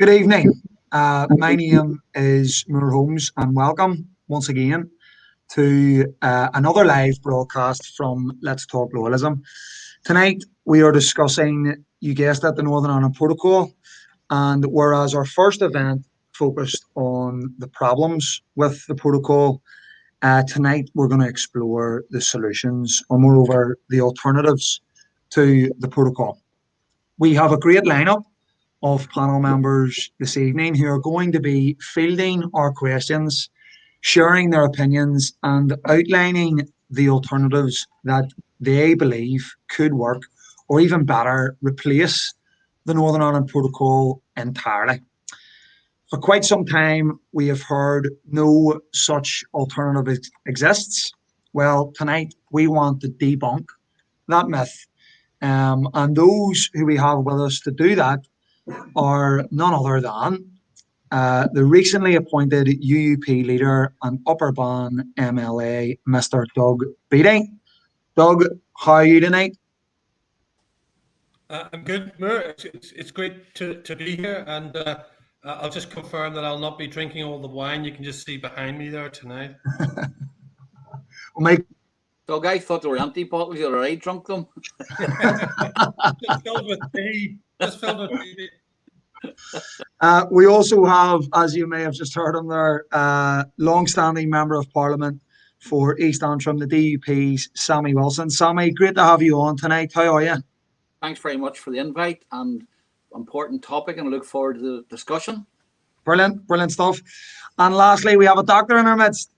Good evening. My name is Moore Holmes, and welcome once again to another live broadcast from Let's Talk Loyalism. Tonight we are discussing, you guessed it, the Northern Ireland Protocol, and whereas our first event focused on the problems with the protocol, tonight we're going to explore the solutions, or moreover, the alternatives to the protocol. We have a great lineup of panel members this evening who are going to be fielding our questions, sharing their opinions, and outlining the alternatives that they believe could work, or even better, replace the Northern Ireland Protocol entirely. For quite some time, we have heard no such alternative exists. Well, tonight we want to debunk that myth. And those who we have with us to do that are none other than the recently appointed UUP leader and Upper Ban MLA, Mr. Doug Beattie. Doug, how are you tonight? I'm good, Moore. It's great to be here, and I'll just confirm that I'll not be drinking all the wine you can just see behind me there tonight. Doug, I thought they were empty bottles. You already drunk them. Just filled with tea. Just filled with tea. We also have, as you may have just heard him there, long-standing Member of Parliament for East Antrim, the DUP's Sammy Wilson. Sammy, great to have you on tonight. How are you? Thanks very much for the invite and important topic, and I look forward to the discussion. Brilliant stuff. And lastly, we have a doctor in our midst.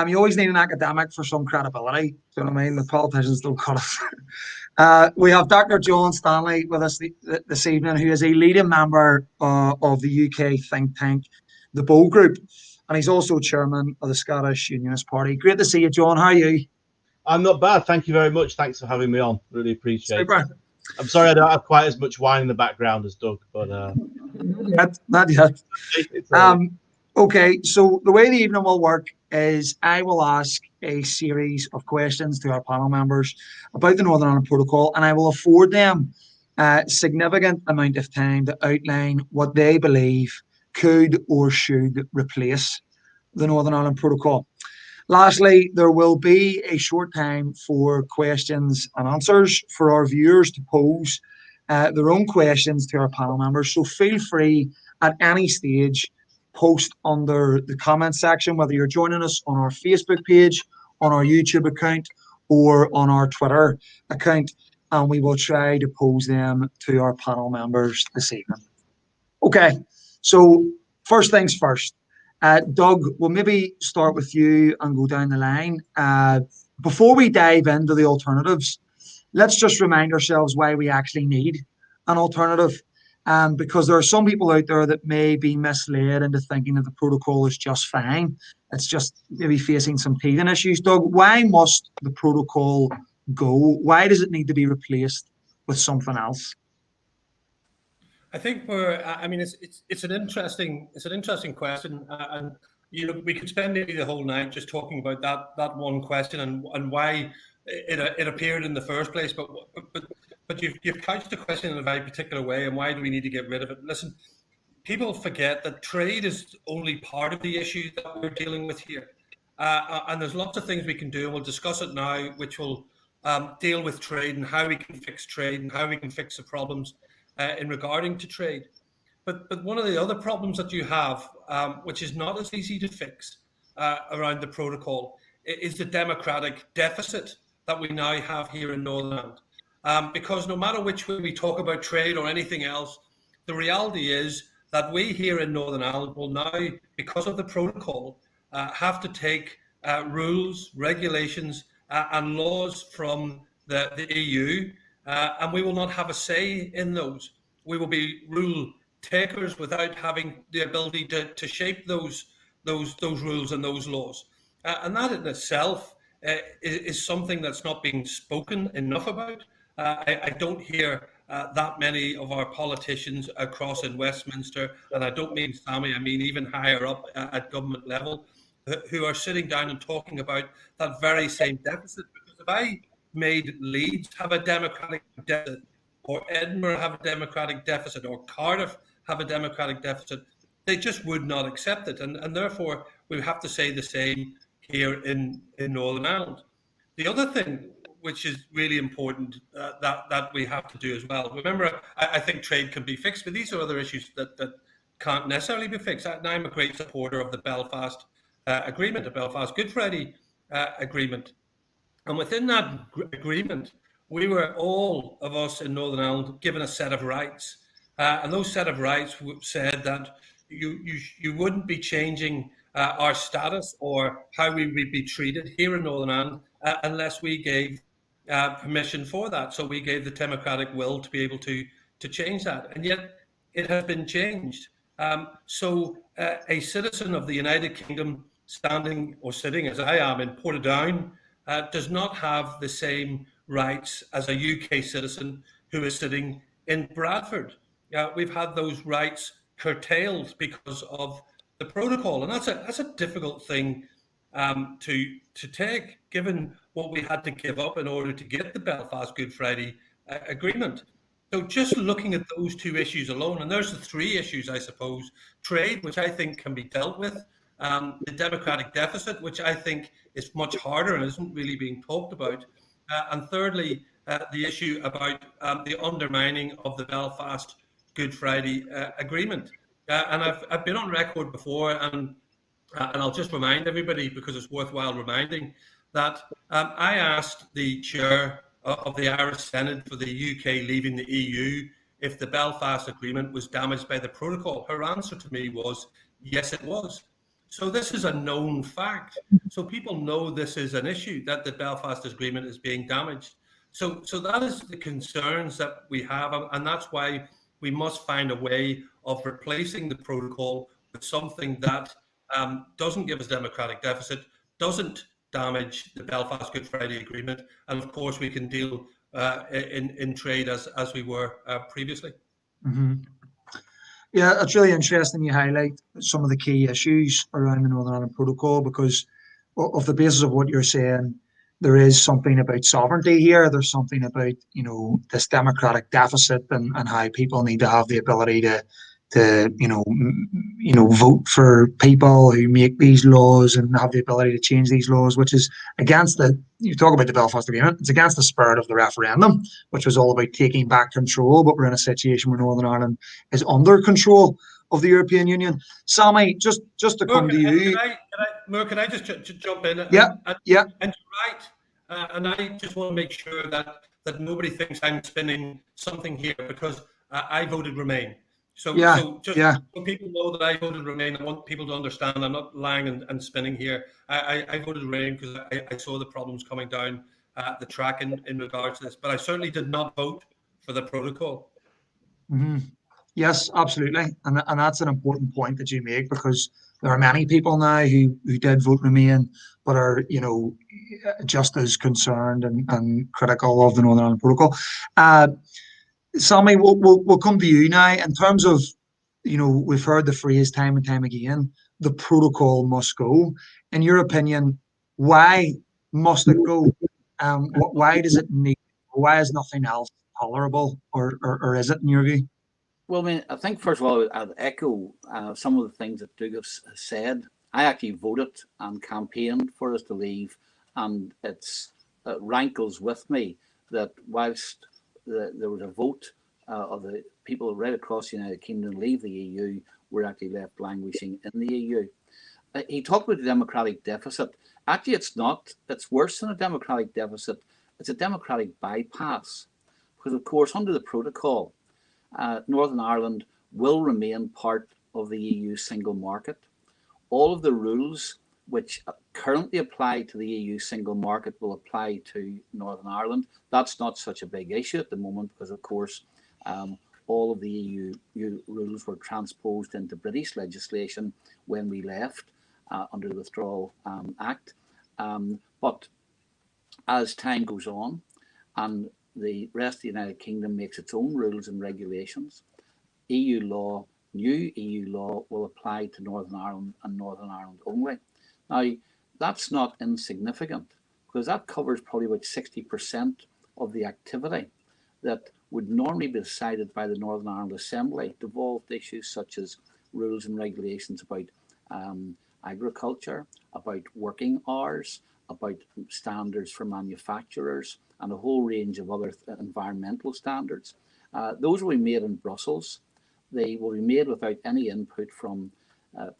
You always need an academic for some credibility. Do you know what I mean? The politicians don't cut us. We have Dr. John Stanley with us this evening, who is a leading member of the UK think tank, the Bow Group, and he's also chairman of the Scottish Unionist Party. Great to see you, John. How are you? I'm not bad. Thank you very much. Thanks for having me on. Really appreciate Super. it. I'm sorry I don't have quite as much wine in the background as Doug, but not yet. Okay, so the way the evening will work is I will ask a series of questions to our panel members about the Northern Ireland Protocol, and I will afford them a significant amount of time to outline what they believe could or should replace the Northern Ireland Protocol. Lastly, there will be a short time for questions and answers for our viewers to pose their own questions to our panel members. So feel free at any stage, post under the comment section, whether you're joining us on our Facebook page, on our YouTube account, or on our Twitter account, and we will try to pose them to our panel members this evening. Okay, so first things first. Doug, we'll maybe start with you and go down the line. Before we dive into the alternatives, let's just remind ourselves why we actually need an alternative. Because there are some people out there that may be misled into thinking that the protocol is just fine. It's just maybe facing some teething issues. Doug, why must the protocol go? Why does it need to be replaced with something else? I think it's an interesting question, and we could spend maybe the whole night just talking about that one question and why it appeared in the first place. But you've couched the question in a very particular way, and why do we need to get rid of it? Listen, people forget that trade is only part of the issue that we're dealing with here, and there's lots of things we can do, and we'll discuss it now, which will deal with trade and how we can fix trade and how we can fix the problems in regarding to trade. But one of the other problems that you have, which is not as easy to fix around the protocol, is the democratic deficit that we now have here in Northern Ireland. Because no matter which way we talk about trade or anything else, the reality is that we here in Northern Ireland will now, because of the protocol, have to take rules, regulations and laws from the EU, and we will not have a say in those. We will be rule takers without having the ability to shape those rules and those laws. And that in itself is something that's not being spoken enough about. I don't hear that many of our politicians across in Westminster, and I don't mean Sammy, I mean even higher up at government level, who are sitting down and talking about that very same deficit. Because if I made Leeds have a democratic deficit, or Edinburgh have a democratic deficit, or Cardiff have a democratic deficit, they just would not accept it. And therefore, we have to say the same here in Northern Ireland. The other thing which is really important that we have to do as well. Remember, I think trade can be fixed, but these are other issues that can't necessarily be fixed. And I'm a great supporter of the Belfast Agreement, the Belfast Good Friday Agreement. And within that agreement, we were, all of us in Northern Ireland, given a set of rights. And those set of rights said that you wouldn't be changing our status or how we would be treated here in Northern Ireland unless we gave permission for that. So we gave the democratic will to be able to change that. And yet it has been changed. So a citizen of the United Kingdom standing or sitting, as I am, in Portadown does not have the same rights as a UK citizen who is sitting in Bradford. We've had those rights curtailed because of the protocol, and that's a difficult thing to take, given what we had to give up in order to get the Belfast Good Friday Agreement. So just looking at those two issues alone, and there's the three issues, I suppose: trade, which I think can be dealt with, the democratic deficit, which I think is much harder and isn't really being talked about, and thirdly, the issue about the undermining of the Belfast Good Friday Agreement. And I've been on record before, and I'll just remind everybody, because it's worthwhile reminding, that I asked the chair of the Irish Senate for the UK leaving the EU if the Belfast Agreement was damaged by the protocol. Her answer to me was, yes, it was. So this is a known fact. So people know this is an issue, that the Belfast Agreement is being damaged. So that is the concerns that we have, and that's why we must find a way of replacing the protocol with something that doesn't give us democratic deficit, doesn't damage the Belfast Good Friday Agreement, and of course we can deal in trade as we were previously. Mm-hmm. Yeah, it's really interesting you highlight some of the key issues around the Northern Ireland Protocol, because of the basis of what you're saying, there is something about sovereignty here. There's something about, this democratic deficit and how people need to have the ability to vote for people who make these laws and have the ability to change these laws, which is against you talk about the Belfast Agreement, it's against the spirit of the referendum, which was all about taking back control, but we're in a situation where Northern Ireland is under control of the European Union. Sammy, just to come to you. Can I just jump in? Yeah. And you're right. And I just want to make sure that nobody thinks I'm spinning something here, because I voted Remain. So people know that I voted Remain. I want people to understand I'm not lying and spinning here. I voted Remain because I saw the problems coming down the track in regards to this. But I certainly did not vote for the protocol. Mm-hmm. Yes, absolutely. And that's an important point that you make, because there are many people now who did vote Remain, but are, just as concerned and critical of the Northern Ireland Protocol. Sammy, we'll come to you now. In terms of, we've heard the phrase time and time again, the protocol must go. In your opinion, why must it go? Why does it need? Why is nothing else tolerable, or is it in your view? Well, I think first of all, I'd echo some of the things that Doug has said. I actually voted and campaigned for us to leave, and it rankles with me that whilst there was a vote of the people right across the United Kingdom to leave the EU, we're actually left languishing in the EU. He talked about the democratic deficit. Actually, it's not. It's worse than a democratic deficit. It's a democratic bypass. Because, of course, under the protocol, Northern Ireland will remain part of the EU single market. All of the rules which currently apply to the EU single market will apply to Northern Ireland. That's not such a big issue at the moment, because, of course, all of the EU rules were transposed into British legislation when we left under the Withdrawal Act. But as time goes on and the rest of the United Kingdom makes its own rules and regulations, new EU law will apply to Northern Ireland and Northern Ireland only. Now, that's not insignificant, because that covers probably about 60% of the activity that would normally be decided by the Northern Ireland Assembly, devolved issues such as rules and regulations about agriculture, about working hours, about standards for manufacturers, and a whole range of other environmental standards. Those will be made in Brussels. They will be made without any input from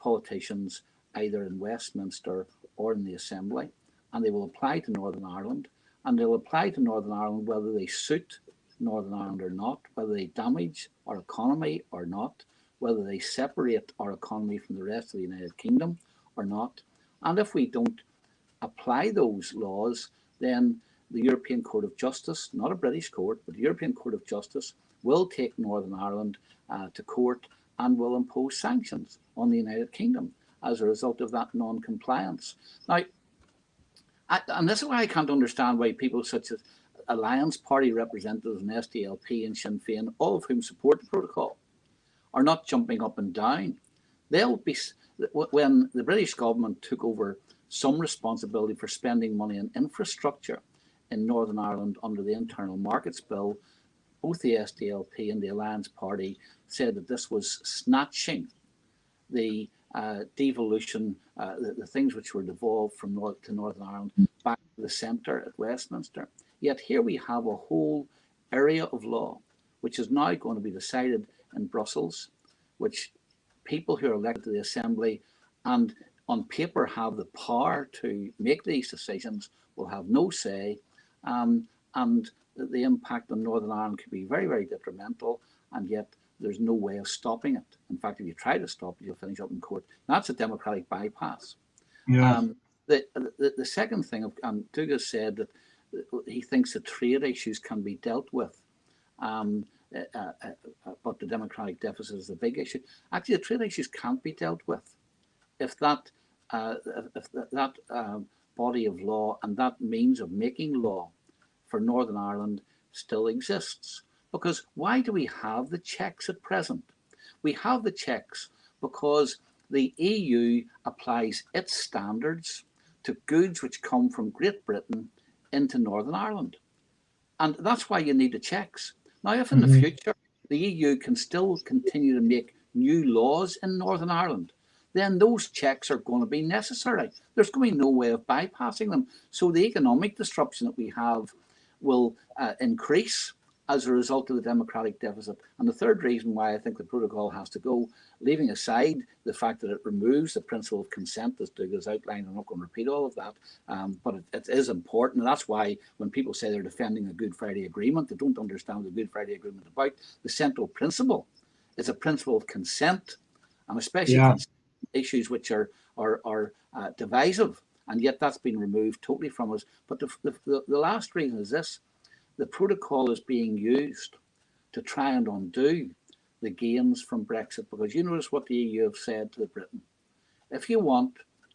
politicians either in Westminster or in the Assembly, and they will apply to Northern Ireland, and they'll apply to Northern Ireland whether they suit Northern Ireland or not, whether they damage our economy or not, whether they separate our economy from the rest of the United Kingdom or not. And if we don't apply those laws, then the European Court of Justice, not a British court, but the European Court of Justice will take Northern Ireland to court and will impose sanctions on the United Kingdom as a result of that non-compliance. Now, and this is why I can't understand why people such as Alliance Party representatives and SDLP and Sinn Féin, all of whom support the protocol, are not jumping up and down. They'll be, when the British government took over some responsibility for spending money on infrastructure in Northern Ireland under the Internal Markets Bill, both the SDLP and the Alliance Party said that this was snatching the devolution, the things which were devolved from to Northern Ireland back to the centre at Westminster. Yet here we have a whole area of law which is now going to be decided in Brussels, which people who are elected to the Assembly and on paper have the power to make these decisions will have no say, and the impact on Northern Ireland could be very, very detrimental, and yet there's no way of stopping it. In fact, if you try to stop it, you'll finish up in court. That's a democratic bypass. Yeah. The second thing, and Dougal said that he thinks that trade issues can be dealt with, but the democratic deficit is the big issue. Actually, the trade issues can't be dealt with if that body of law and that means of making law for Northern Ireland still exists. Because why do we have the checks at present? We have the checks because the EU applies its standards to goods which come from Great Britain into Northern Ireland. And that's why you need the checks. Now, if in the future the EU can still continue to make new laws in Northern Ireland, then those checks are going to be necessary. There's going to be no way of bypassing them. So the economic disruption that we have will increase as a result of the democratic deficit. And the third reason why I think the protocol has to go, leaving aside the fact that it removes the principle of consent, as Doug has outlined, I'm not going to repeat all of that, but it is important. And that's why when people say they're defending the Good Friday Agreement, they don't understand the Good Friday Agreement about. The central principle is a principle of consent, and especially issues which are divisive, and yet that's been removed totally from us. But the last reason is this: the protocol is being used to try and undo the gains from Brexit, because you notice what the EU have said to Britain. If you want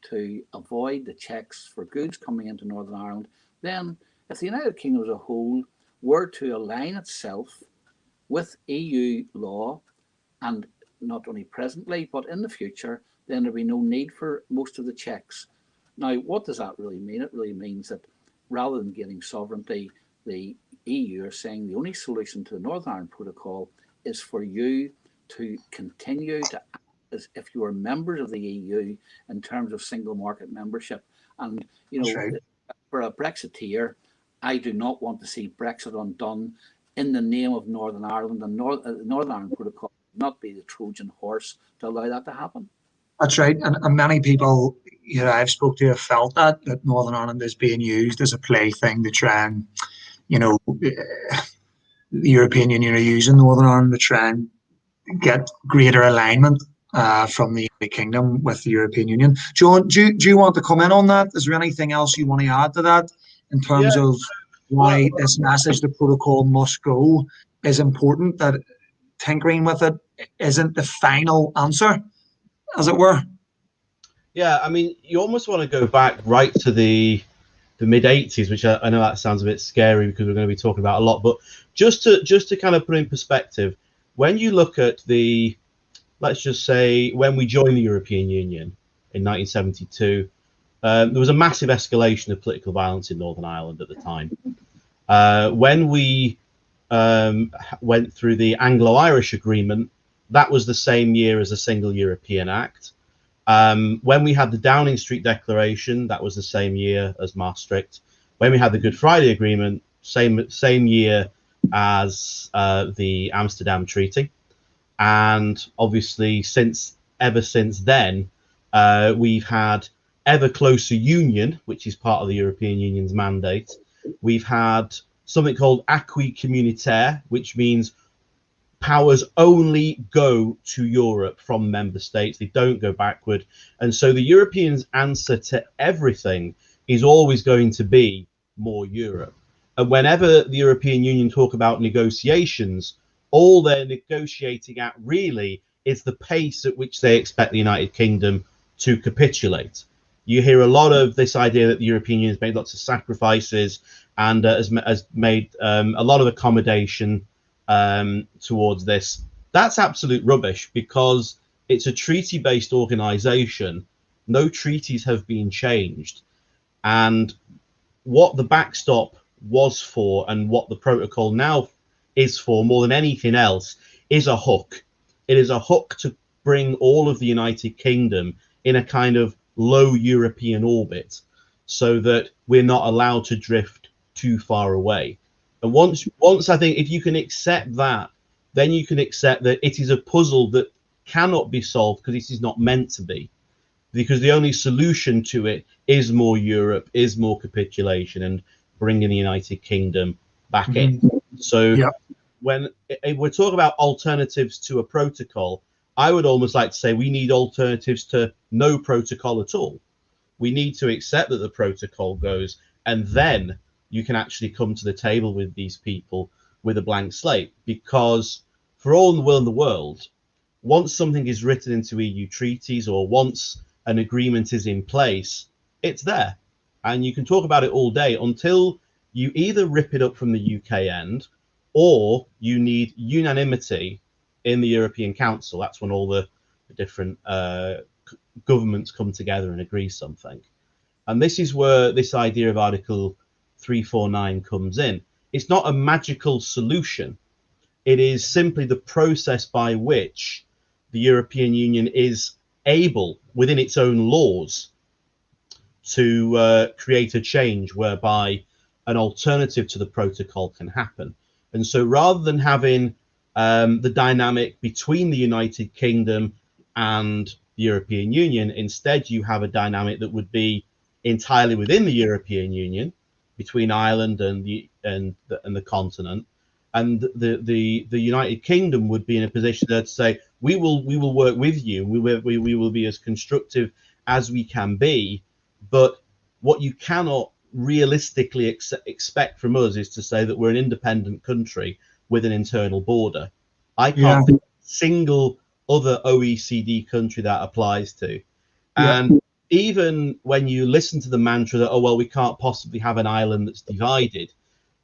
to avoid the checks for goods coming into Northern Ireland, then if the United Kingdom as a whole were to align itself with EU law, and not only presently, but in the future, then there'll be no need for most of the checks. Now, what does that really mean? It really means that rather than getting sovereignty, the EU are saying the only solution to the Northern Ireland Protocol is for you to continue to act as if you were members of the EU in terms of single market membership. And, you know, for a Brexiteer, I do not want to see Brexit undone in the name of Northern Ireland, and Northern Ireland Protocol would not be the Trojan horse to allow that to happen. That's right, and many people, you know, I've spoke to have felt that Northern Ireland is being used as a plaything to try and, you know, the European Union are using Northern Ireland to try and get greater alignment from the United Kingdom with the European Union. John, do you want to comment on that? Is there anything else you want to add to that in terms of why this message, the protocol must go, is important, that tinkering with it isn't the final answer, as it were? Yeah, I mean, you almost want to go back right to the mid-80s, which I know that sounds a bit scary because we're going to be talking about a lot, but just to kind of put in perspective, when you look at let's just say when we joined the European Union in 1972, there was a massive escalation of political violence in Northern Ireland at the time. When we went through the Anglo-Irish Agreement, that was the same year as the Single European Act. When we had the Downing Street Declaration, that was the same year as Maastricht. When we had the Good Friday Agreement, same year as the Amsterdam Treaty. And obviously, ever since then, we've had ever closer union, which is part of the European Union's mandate. We've had something called acquis communautaire, which means powers only go to Europe from member states. They don't go backward. And so the Europeans' answer to everything is always going to be more Europe. And whenever the European Union talk about negotiations, all they're negotiating at really is the pace at which they expect the United Kingdom to capitulate. You hear a lot of this idea that the European Union has made lots of sacrifices and has made a lot of accommodation towards this. That's absolute rubbish, because it's a treaty-based organization. No treaties have been changed. And what the backstop was for and what the protocol now is for, more than anything else, is a hook. It is a hook to bring all of the United Kingdom in a kind of low European orbit so that we're not allowed to drift too far away. And once I think if you can accept that, then you can accept that it is a puzzle that cannot be solved because it is not meant to be. Because the only solution to it is more Europe, is more capitulation and bringing the United Kingdom back in. So when we're talking about alternatives to a protocol, I would almost like to say we need alternatives to no protocol at all. We need to accept that the protocol goes, and then you can actually come to the table with these people with a blank slate. Because for all the will in the world, once something is written into EU treaties or once an agreement is in place, it's there. And you can talk about it all day until you either rip it up from the UK end or you need unanimity in the European Council. That's when all the different governments come together and agree something. And this is where this idea of Article 349 comes in. It's not a magical solution. It is simply the process by which the European Union is able, within its own laws, to create a change whereby an alternative to the protocol can happen. And so rather than having the dynamic between the United Kingdom and the European Union, instead you have a dynamic that would be entirely within the European Union, between Ireland and the continent, and the United Kingdom would be in a position there to say, we will work with you, we will be as constructive as we can be, but what you cannot realistically expect from us is to say that we're an independent country with an internal border. I can't think of a single other OECD country that applies to. And even when you listen to the mantra that, oh, well, we can't possibly have an island that's divided.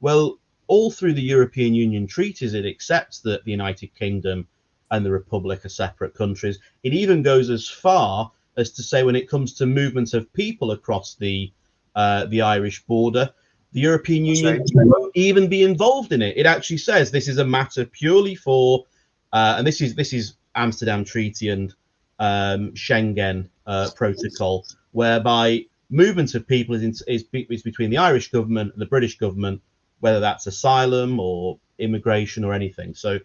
Well, all through the European Union treaties, it accepts that the United Kingdom and the Republic are separate countries. It even goes as far as to say when it comes to movement of people across the Irish border, the European Union won't even be involved in it. It actually says this is a matter purely for, and this is Amsterdam Treaty and Schengen protocol, whereby movement of people is between the Irish government and the British government, whether that's asylum or immigration or anything. So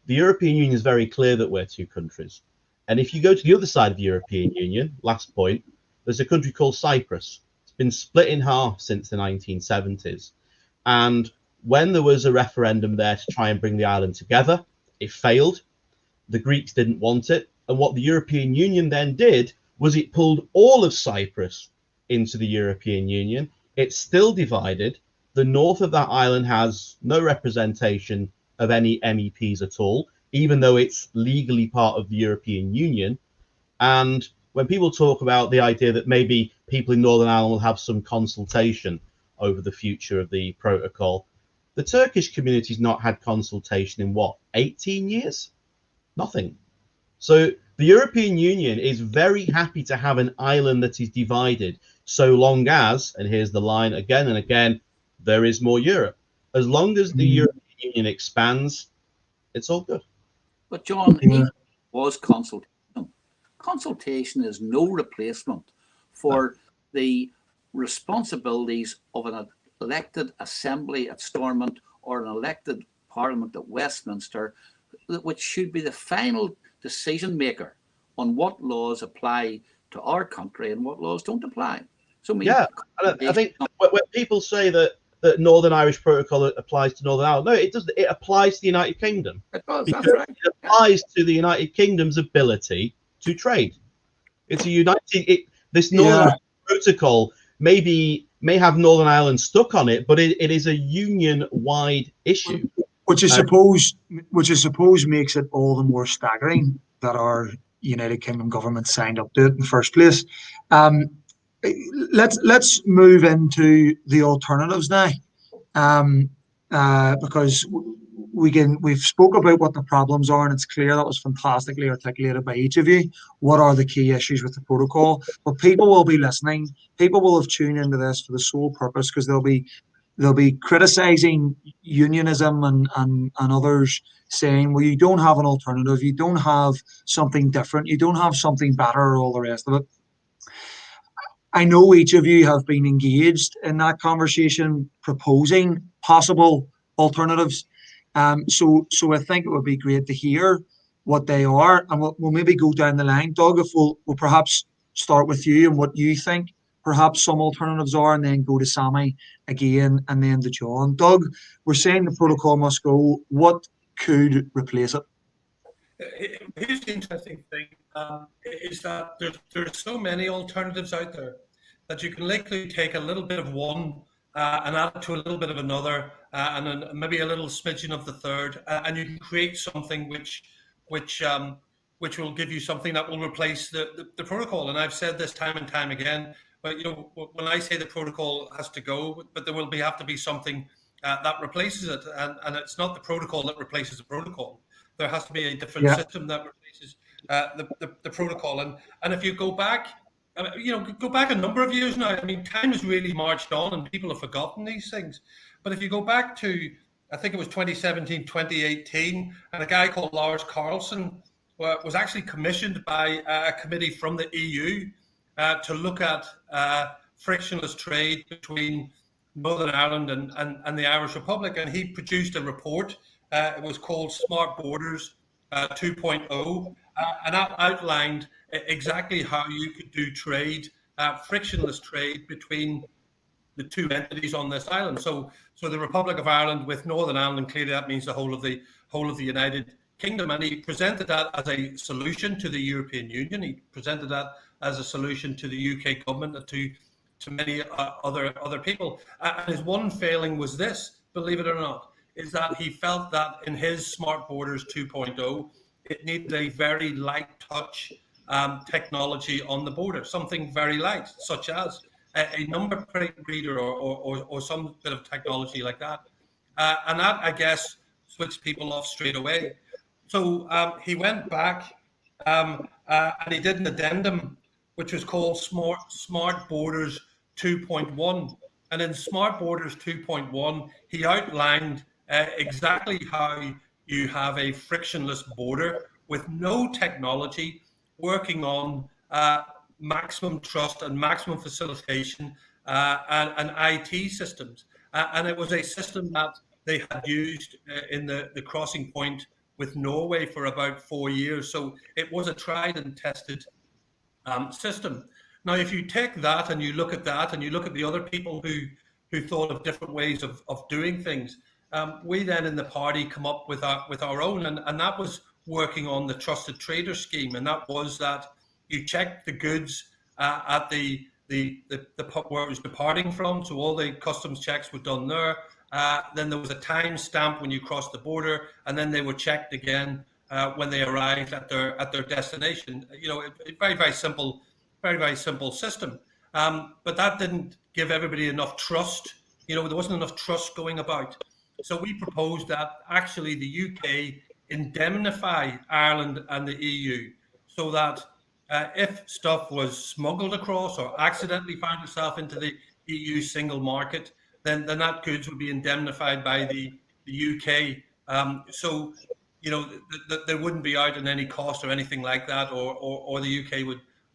the European Union is very clear that we're two countries. And if you go to the other side of the European Union, last point, there's a country called Cyprus. It's been split in half since the 1970s. And when there was a referendum there to try and bring the island together, it failed. The Greeks didn't want it. And what the European Union then did was it pulled all of Cyprus into the European Union. It's still divided. The north of that island has no representation of any MEPs at all, even though it's legally part of the European Union. And when people talk about the idea that maybe people in Northern Ireland will have some consultation over the future of the protocol, the Turkish community's not had consultation in what, 18 years? Nothing. So the European Union is very happy to have an island that is divided, so long as, and here's the line again and again, there is more Europe. As long as the European union expands, it's all good. But John, Yeah. it was consultation. Consultation is no replacement for the responsibilities of an elected assembly at Stormont or an elected parliament at Westminster, which should be the final decision maker on what laws apply to our country and what laws don't apply. So, Yeah, and I think when people say that Northern Irish Protocol applies to Northern Ireland, no, it doesn't. It applies to the United Kingdom. it does, Because that's right. it applies to the United Kingdom's ability to trade. It's a this Northern Ireland Protocol may have Northern Ireland stuck on it, but it is a union-wide issue. Which I suppose makes it all the more staggering that our United Kingdom government signed up to it in the first place. Let's move into the alternatives now, because we've spoke about what the problems are, and it's clear that was fantastically articulated by each of you. What are the key issues with the protocol? But people will be listening. People will have tuned into this for the sole purpose because they'll be criticizing unionism and others, saying, well, you don't have an alternative, you don't have something different, you don't have something better, or all the rest of it. I know each of you have been engaged in that conversation, proposing possible alternatives. So I think it would be great to hear what they are, and we'll maybe go down the line. Doug, if we'll perhaps start with you and what you think perhaps some alternatives are, and then go to Sammy again, and then to John. Doug, we're saying the protocol must go. What could replace it? Here's the interesting thing, is that there's so many alternatives out there that you can literally take a little bit of one and add it to a little bit of another, and then maybe a little smidgen of the third, and you can create something which will give you something that will replace the protocol. And I've said this time and time again, but when I say the protocol has to go, but there will have to be something that replaces it, and it's not the protocol that replaces the protocol. There has to be a different system that replaces the protocol. And if you go back, go back a number of years now. I mean, time has really marched on, and people have forgotten these things. But if you go back to, I think it was 2017, 2018, and a guy called Lars Carlson was actually commissioned by a committee from the EU to look at frictionless trade between Northern Ireland and the Irish Republic, and he produced a report. It was called Smart Borders 2.0, and that outlined exactly how you could do trade, frictionless trade between the two entities on this island. So the Republic of Ireland with Northern Ireland, clearly that means the whole of the United Kingdom, and he presented that as a solution to the European Union. He presented that as a solution to the UK government and to many other people. And his one failing was this, believe it or not, is that he felt that in his Smart Borders 2.0, it needed a very light touch technology on the border, something very light, such as a number plate reader or some bit of technology like that. And that, I guess, switched people off straight away. So he went back and he did an addendum, which was called Smart Borders 2.1. And in Smart Borders 2.1, he outlined exactly how you have a frictionless border with no technology, working on maximum trust and maximum facilitation and IT systems. And it was a system that they had used in the crossing point with Norway for about 4 years. So it was a tried and tested system. Now, if you take that and you look at that and you look at the other people who thought of different ways of doing things, we then in the party come up with our own, and that was working on the trusted trader scheme, and that was that you check the goods at the where it was departing from, so all the customs checks were done there. Then there was a time stamp when you crossed the border, and then they were checked again when they arrived at their destination. Very simple system. But that didn't give everybody enough trust. There wasn't enough trust going about. So we proposed that actually the UK indemnify Ireland and the EU, so that if stuff was smuggled across or accidentally found itself into the EU single market, then that goods would be indemnified by the the UK. So, you know, there wouldn't be out in any cost or anything like that, or the UK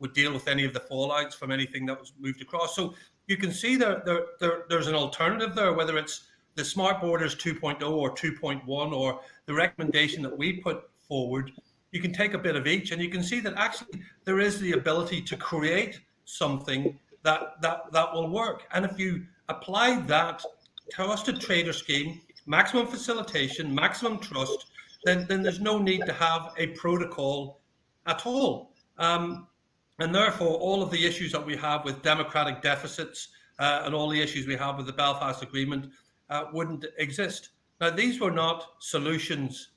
would deal with any of the fallouts from anything that was moved across. So you can see there's an alternative there, whether it's the Smart Borders 2.0 or 2.1 or the recommendation that we put forward. You can take a bit of each, and you can see that actually there is the ability to create something that will work. And if you apply that trusted trader scheme, maximum facilitation, maximum trust, then there's no need to have a protocol at all. And therefore, all of the issues that we have with democratic deficits and all the issues we have with the Belfast Agreement wouldn't exist. Now, these were not solutions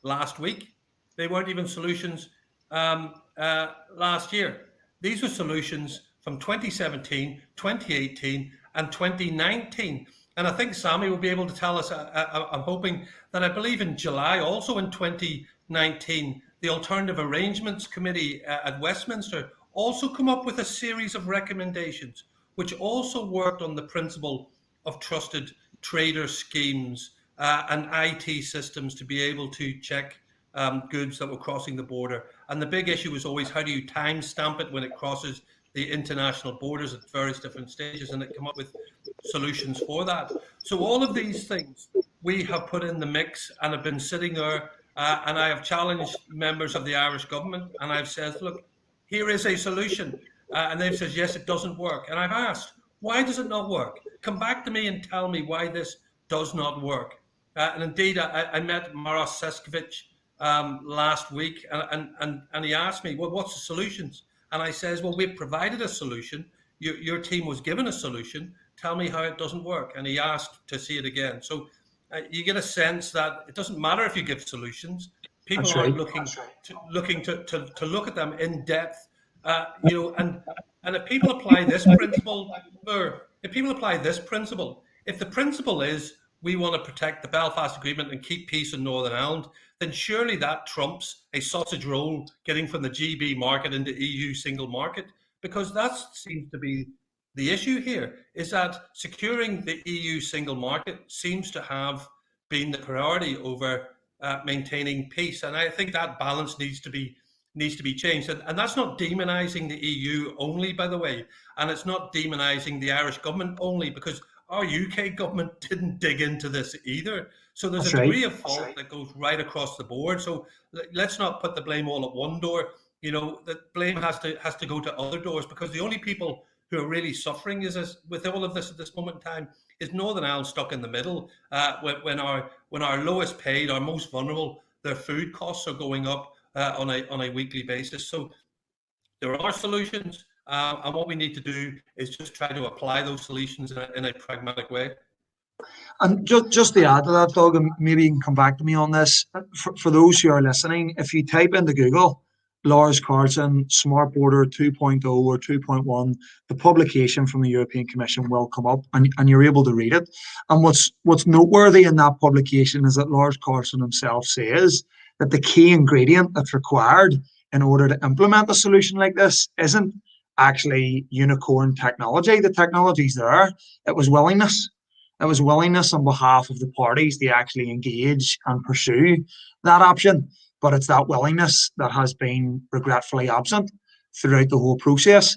last week. They weren't even solutions last year. These were solutions from 2017, 2018, and 2019. And I think Sammy will be able to tell us, I'm hoping that I believe in July, also in 2019, the Alternative Arrangements Committee at Westminster also come up with a series of recommendations, which also worked on the principle of trusted trader schemes and IT systems to be able to check goods that were crossing the border. And the big issue was always, how do you timestamp it when it crosses the international borders at various different stages, and it come up with solutions for that. So all of these things we have put in the mix and have been sitting there, and I have challenged members of the Irish government, and I've said, look, here is a solution. And they've said, yes, it doesn't work. And I've asked, why does it not work? Come back to me and tell me why this does not work. And indeed, I met Maros Sefcovic last week, and he asked me, well, what's the solutions? And I says, well, we've provided a solution. Your team was given a solution. Tell me how it doesn't work. And he asked to see it again. So you get a sense that it doesn't matter if you give solutions. People That's aren't right. looking to look at them in depth. You know, and if people apply this principle, if the principle is we want to protect the Belfast Agreement and keep peace in Northern Ireland, then surely that trumps a sausage roll getting from the GB market into EU single market, because that seems to be the issue here, is that securing the EU single market seems to have been the priority over maintaining peace. And I think that balance needs to be changed. And that's not demonizing the EU only, by the way, and it's not demonizing the Irish government only, because our UK government didn't dig into this either. So there's a degree of fault that goes right across the board. So let's not put the blame all at one door. You know, the blame has to go to other doors, because the only people who are really suffering with all of this at this moment in time is Northern Ireland stuck in the middle. When our lowest paid, our most vulnerable, their food costs are going up on a weekly basis. So there are solutions, and what we need to do is just try to apply those solutions in a pragmatic way. And just to add to that, Doug, and maybe you can come back to me on this. For those who are listening, if you type into Google Lars Carlson Smart Border 2.0 or 2.1, the publication from the European Commission will come up, and you're able to read it. And what's noteworthy in that publication is that Lars Carlson himself says that the key ingredient that's required in order to implement a solution like this isn't actually unicorn technology. The technology's there. It was willingness. It was willingness on behalf of the parties to actually engage and pursue that option. But it's that willingness that has been regretfully absent throughout the whole process.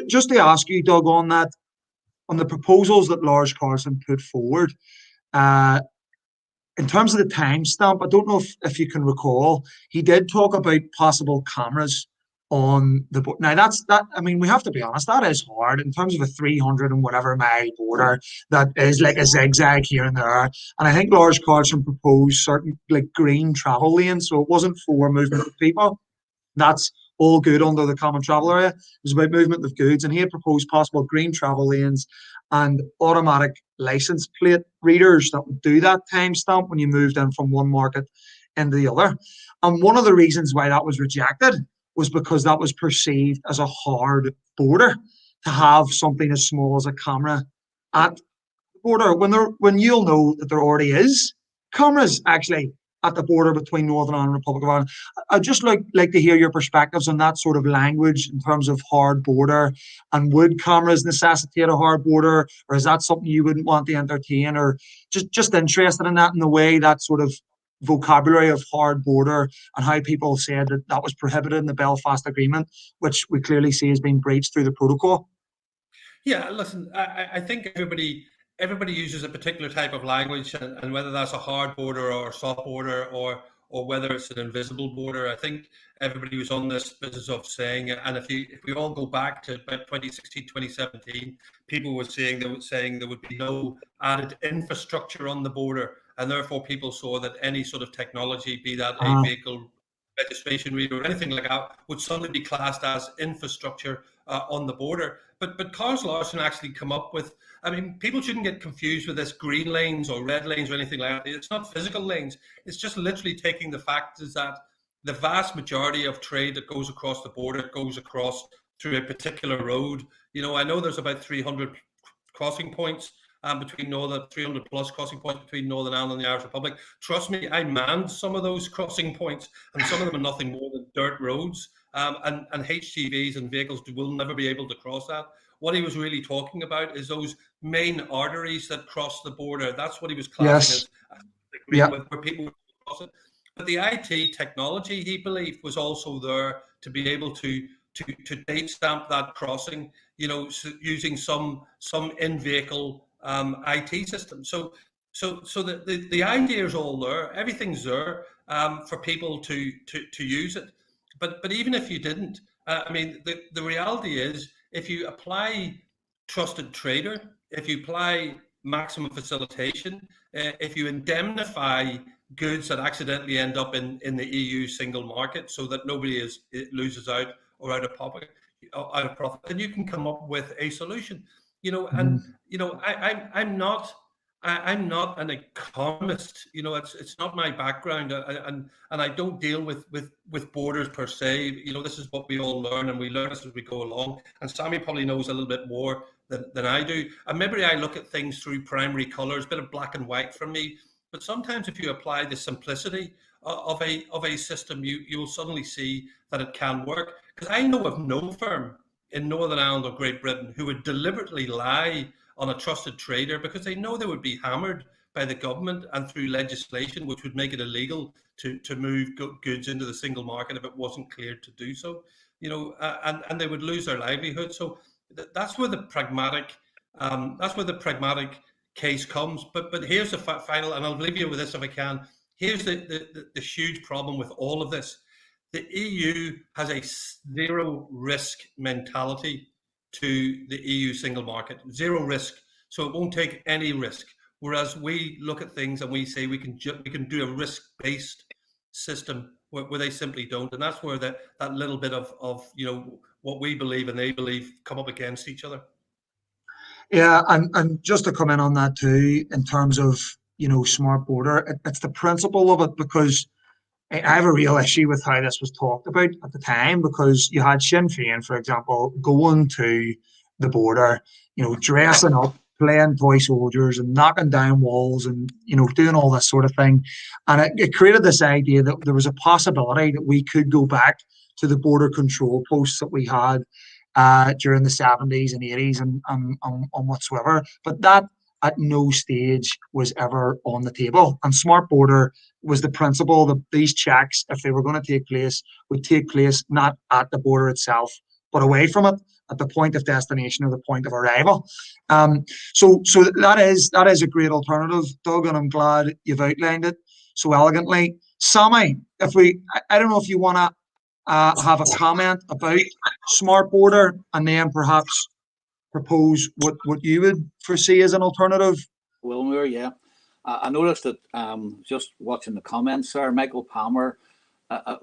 Just to ask you, Doug, on that, on the proposals that Lars Carlson put forward, in terms of the timestamp, I don't know if you can recall, he did talk about possible cameras on the border. Now I mean, we have to be honest, that is hard in terms of a 300 and whatever mile border that is like a zigzag here and there. And I think Lars Carlson proposed certain like green travel lanes, so it wasn't for movement of people. That's all good under the common travel area. It was about movement of goods, and he had proposed possible green travel lanes and automatic license plate readers that would do that timestamp when you moved in from one market into the other. And one of the reasons why that was rejected was because that was perceived as a hard border to have something as small as a camera at the border, when you'll know that there already is cameras actually at the border between Northern Ireland and Republic of Ireland. I'd just like to hear your perspectives on that sort of language in terms of hard border, and would cameras necessitate a hard border, or is that something you wouldn't want to entertain, or just interested in that, in the way that sort of vocabulary of hard border and how people said that that was prohibited in the Belfast Agreement, which we clearly see has been breached through the protocol. Yeah, listen, I think everybody uses a particular type of language, and whether that's a hard border or a soft border, or whether it's an invisible border. I think everybody was on this business of saying, and if we all go back to about 2016, 2017, people were saying there would be no added infrastructure on the border, and therefore people saw that any sort of technology, be that a vehicle registration reader or anything like that, would suddenly be classed as infrastructure on the border. But Carl Larson actually come up with, I mean, people shouldn't get confused with this green lanes or red lanes or anything like that. It's not physical lanes. It's just literally taking the fact is that the vast majority of trade that goes across the border goes across through a particular road. You know, I know there's about 300 crossing points between 300 plus crossing points between Northern Ireland and the Irish Republic. Trust me, I manned some of those crossing points, and some of them are nothing more than dirt roads. And HGVs and vehicles will never be able to cross that. What he was really talking about is those main arteries that cross the border. That's what he was classing as where people would cross it. But the IT technology, he believed, was also there to be able to date stamp that crossing, you know, using some in-vehicle IT system. So the idea is all there. Everything's there for people to use it. But even if you didn't, I mean, the reality is, if you apply trusted trader, if you apply maximum facilitation, if you indemnify goods that accidentally end up in the EU single market, so that nobody loses out or out of profit, then you can come up with a solution. You know, and you know, I'm not an economist. You know, it's not my background, and I don't deal with borders per se. You know, this is what we all learn, and we learn this as we go along. And Sammy probably knows a little bit more than I do. And maybe I look at things through primary colours, a bit of black and white for me. But sometimes, if you apply the simplicity of a system, you will suddenly see that it can work. Because I know of no firm in Northern Ireland or Great Britain who would deliberately lie on a trusted trader, because they know they would be hammered by the government and through legislation which would make it illegal to move goods into the single market if it wasn't cleared to do so. You know, and they would lose their livelihood. So that's where the pragmatic case comes. But here's the final, and I'll leave you with this if I can. Here's the huge problem with all of this. The EU has a zero risk mentality to the EU single market, zero risk. So it won't take any risk. Whereas we look at things and we say we can do a risk-based system where they simply don't. And that's where that little bit of you know, what we believe and they believe come up against each other. Yeah, and just to come in on that too, in terms of, you know, smart border, it's the principle of it, because I have a real issue with how this was talked about at the time, because you had Sinn Féin, for example, going to the border, you know, dressing up, playing toy soldiers and knocking down walls and, you know, doing all this sort of thing. And it created this idea that there was a possibility that we could go back to the border control posts that we had during the 70s and 80s and whatsoever. But that at no stage was ever on the table. And smart border was the principle that these checks, if they were going to take place, would take place not at the border itself, but away from it, at the point of destination or the point of arrival. So that is a great alternative, Doug, and I'm glad you've outlined it so elegantly. Sammy, I don't know if you want to have a comment about smart border, and then perhaps propose what you would foresee as an alternative. Wilmer, yeah. I noticed that just watching the comments there, Michael Palmer,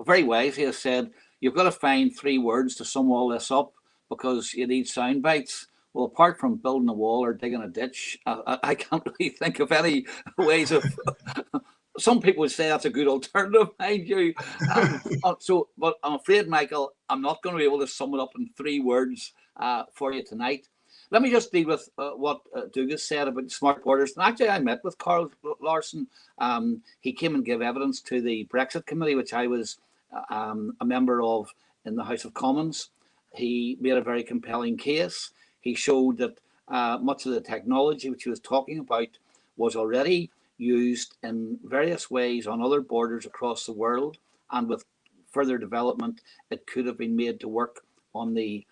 very wisely has said, you've got to find 3 words to sum all this up because you need sound bites. Well, apart from building a wall or digging a ditch, I can't really think of any ways of... Some people would say that's a good alternative, mind you. But I'm afraid, Michael, I'm not going to be able to sum it up in 3 words for you tonight. Let me just deal with what Douglas said about smart borders. And actually, I met with Carl Larson. He came and gave evidence to the Brexit committee, which I was a member of in the House of Commons. He made a very compelling case. He showed that much of the technology which he was talking about was already used in various ways on other borders across the world, and with further development, it could have been made to work on the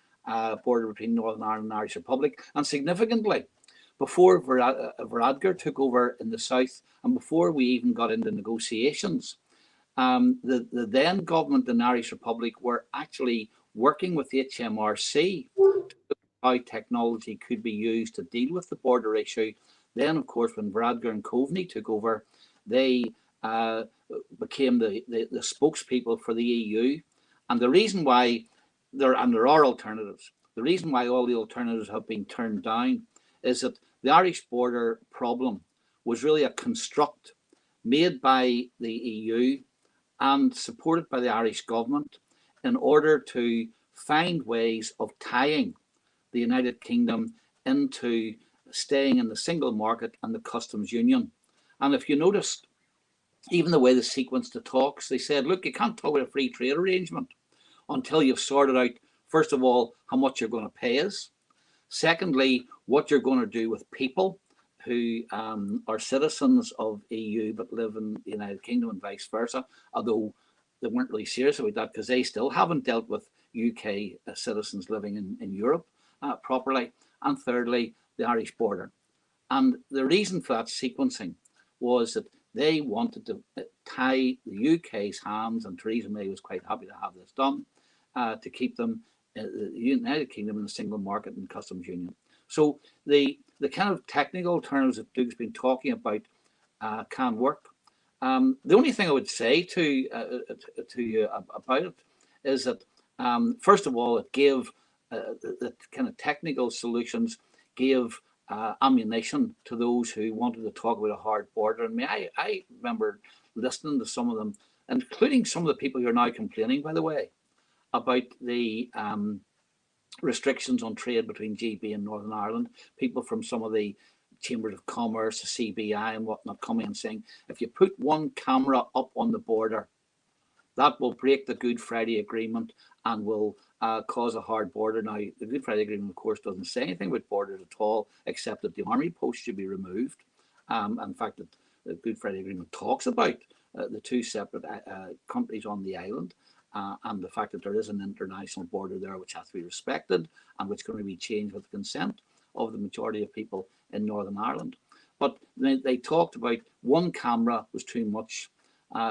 border between Northern Ireland and Irish Republic. And significantly, before Varadkar took over in the south, and before we even got into negotiations, the then government in Irish Republic were actually working with HMRC to look at how technology could be used to deal with the border issue. Then, of course, when Varadkar and Coveney took over, they became the spokespeople for the EU. And the reason why there are alternatives, the reason why all the alternatives have been turned down, is that the Irish border problem was really a construct made by the EU and supported by the Irish government in order to find ways of tying the United Kingdom into staying in the single market and the customs union. And if you noticed, even the way they sequenced the talks, they said, look, you can't talk about a free trade arrangement until you've sorted out, first of all, how much you're going to pay us. Secondly, what you're going to do with people who are citizens of EU but live in the United Kingdom and vice versa, although they weren't really serious about that because they still haven't dealt with UK citizens living in Europe properly. And thirdly, the Irish border. And the reason for that sequencing was that they wanted to tie the UK's hands, and Theresa May was quite happy to have this done, to keep them, the United Kingdom, in the single market and customs union. So the kind of technical terms that Doug's been talking about can work. The only thing I would say to you about it is that, first of all, it gave the kind of technical solutions gave ammunition to those who wanted to talk about a hard border. And I remember listening to some of them, including some of the people who are now complaining, by the way, about the restrictions on trade between GB and Northern Ireland. People from some of the chambers of commerce, the CBI and whatnot, coming and saying, if you put one camera up on the border, that will break the Good Friday Agreement and will cause a hard border. Now, the Good Friday Agreement, of course, doesn't say anything about borders at all, except that the army post should be removed. In fact, the Good Friday Agreement talks about the two separate countries on the island, and the fact that there is an international border there which has to be respected and which can only be changed with the consent of the majority of people in Northern Ireland. But they talked about one camera was too much,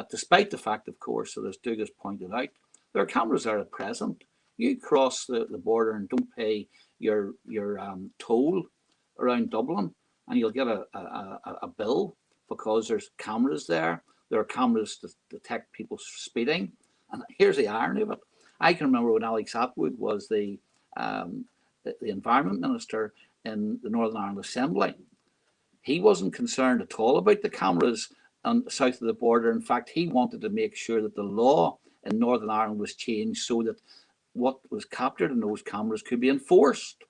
despite the fact, of course, that as Doug has pointed out, there are cameras there at present. You cross the border and don't pay your toll around Dublin, and you'll get a bill because there's cameras there. There are cameras to detect people speeding. And here's the irony of it. I can remember when Alex Atwood was the Environment Minister in the Northern Ireland Assembly. He wasn't concerned at all about the cameras on south of the border. In fact, he wanted to make sure that the law in Northern Ireland was changed so that what was captured in those cameras could be enforced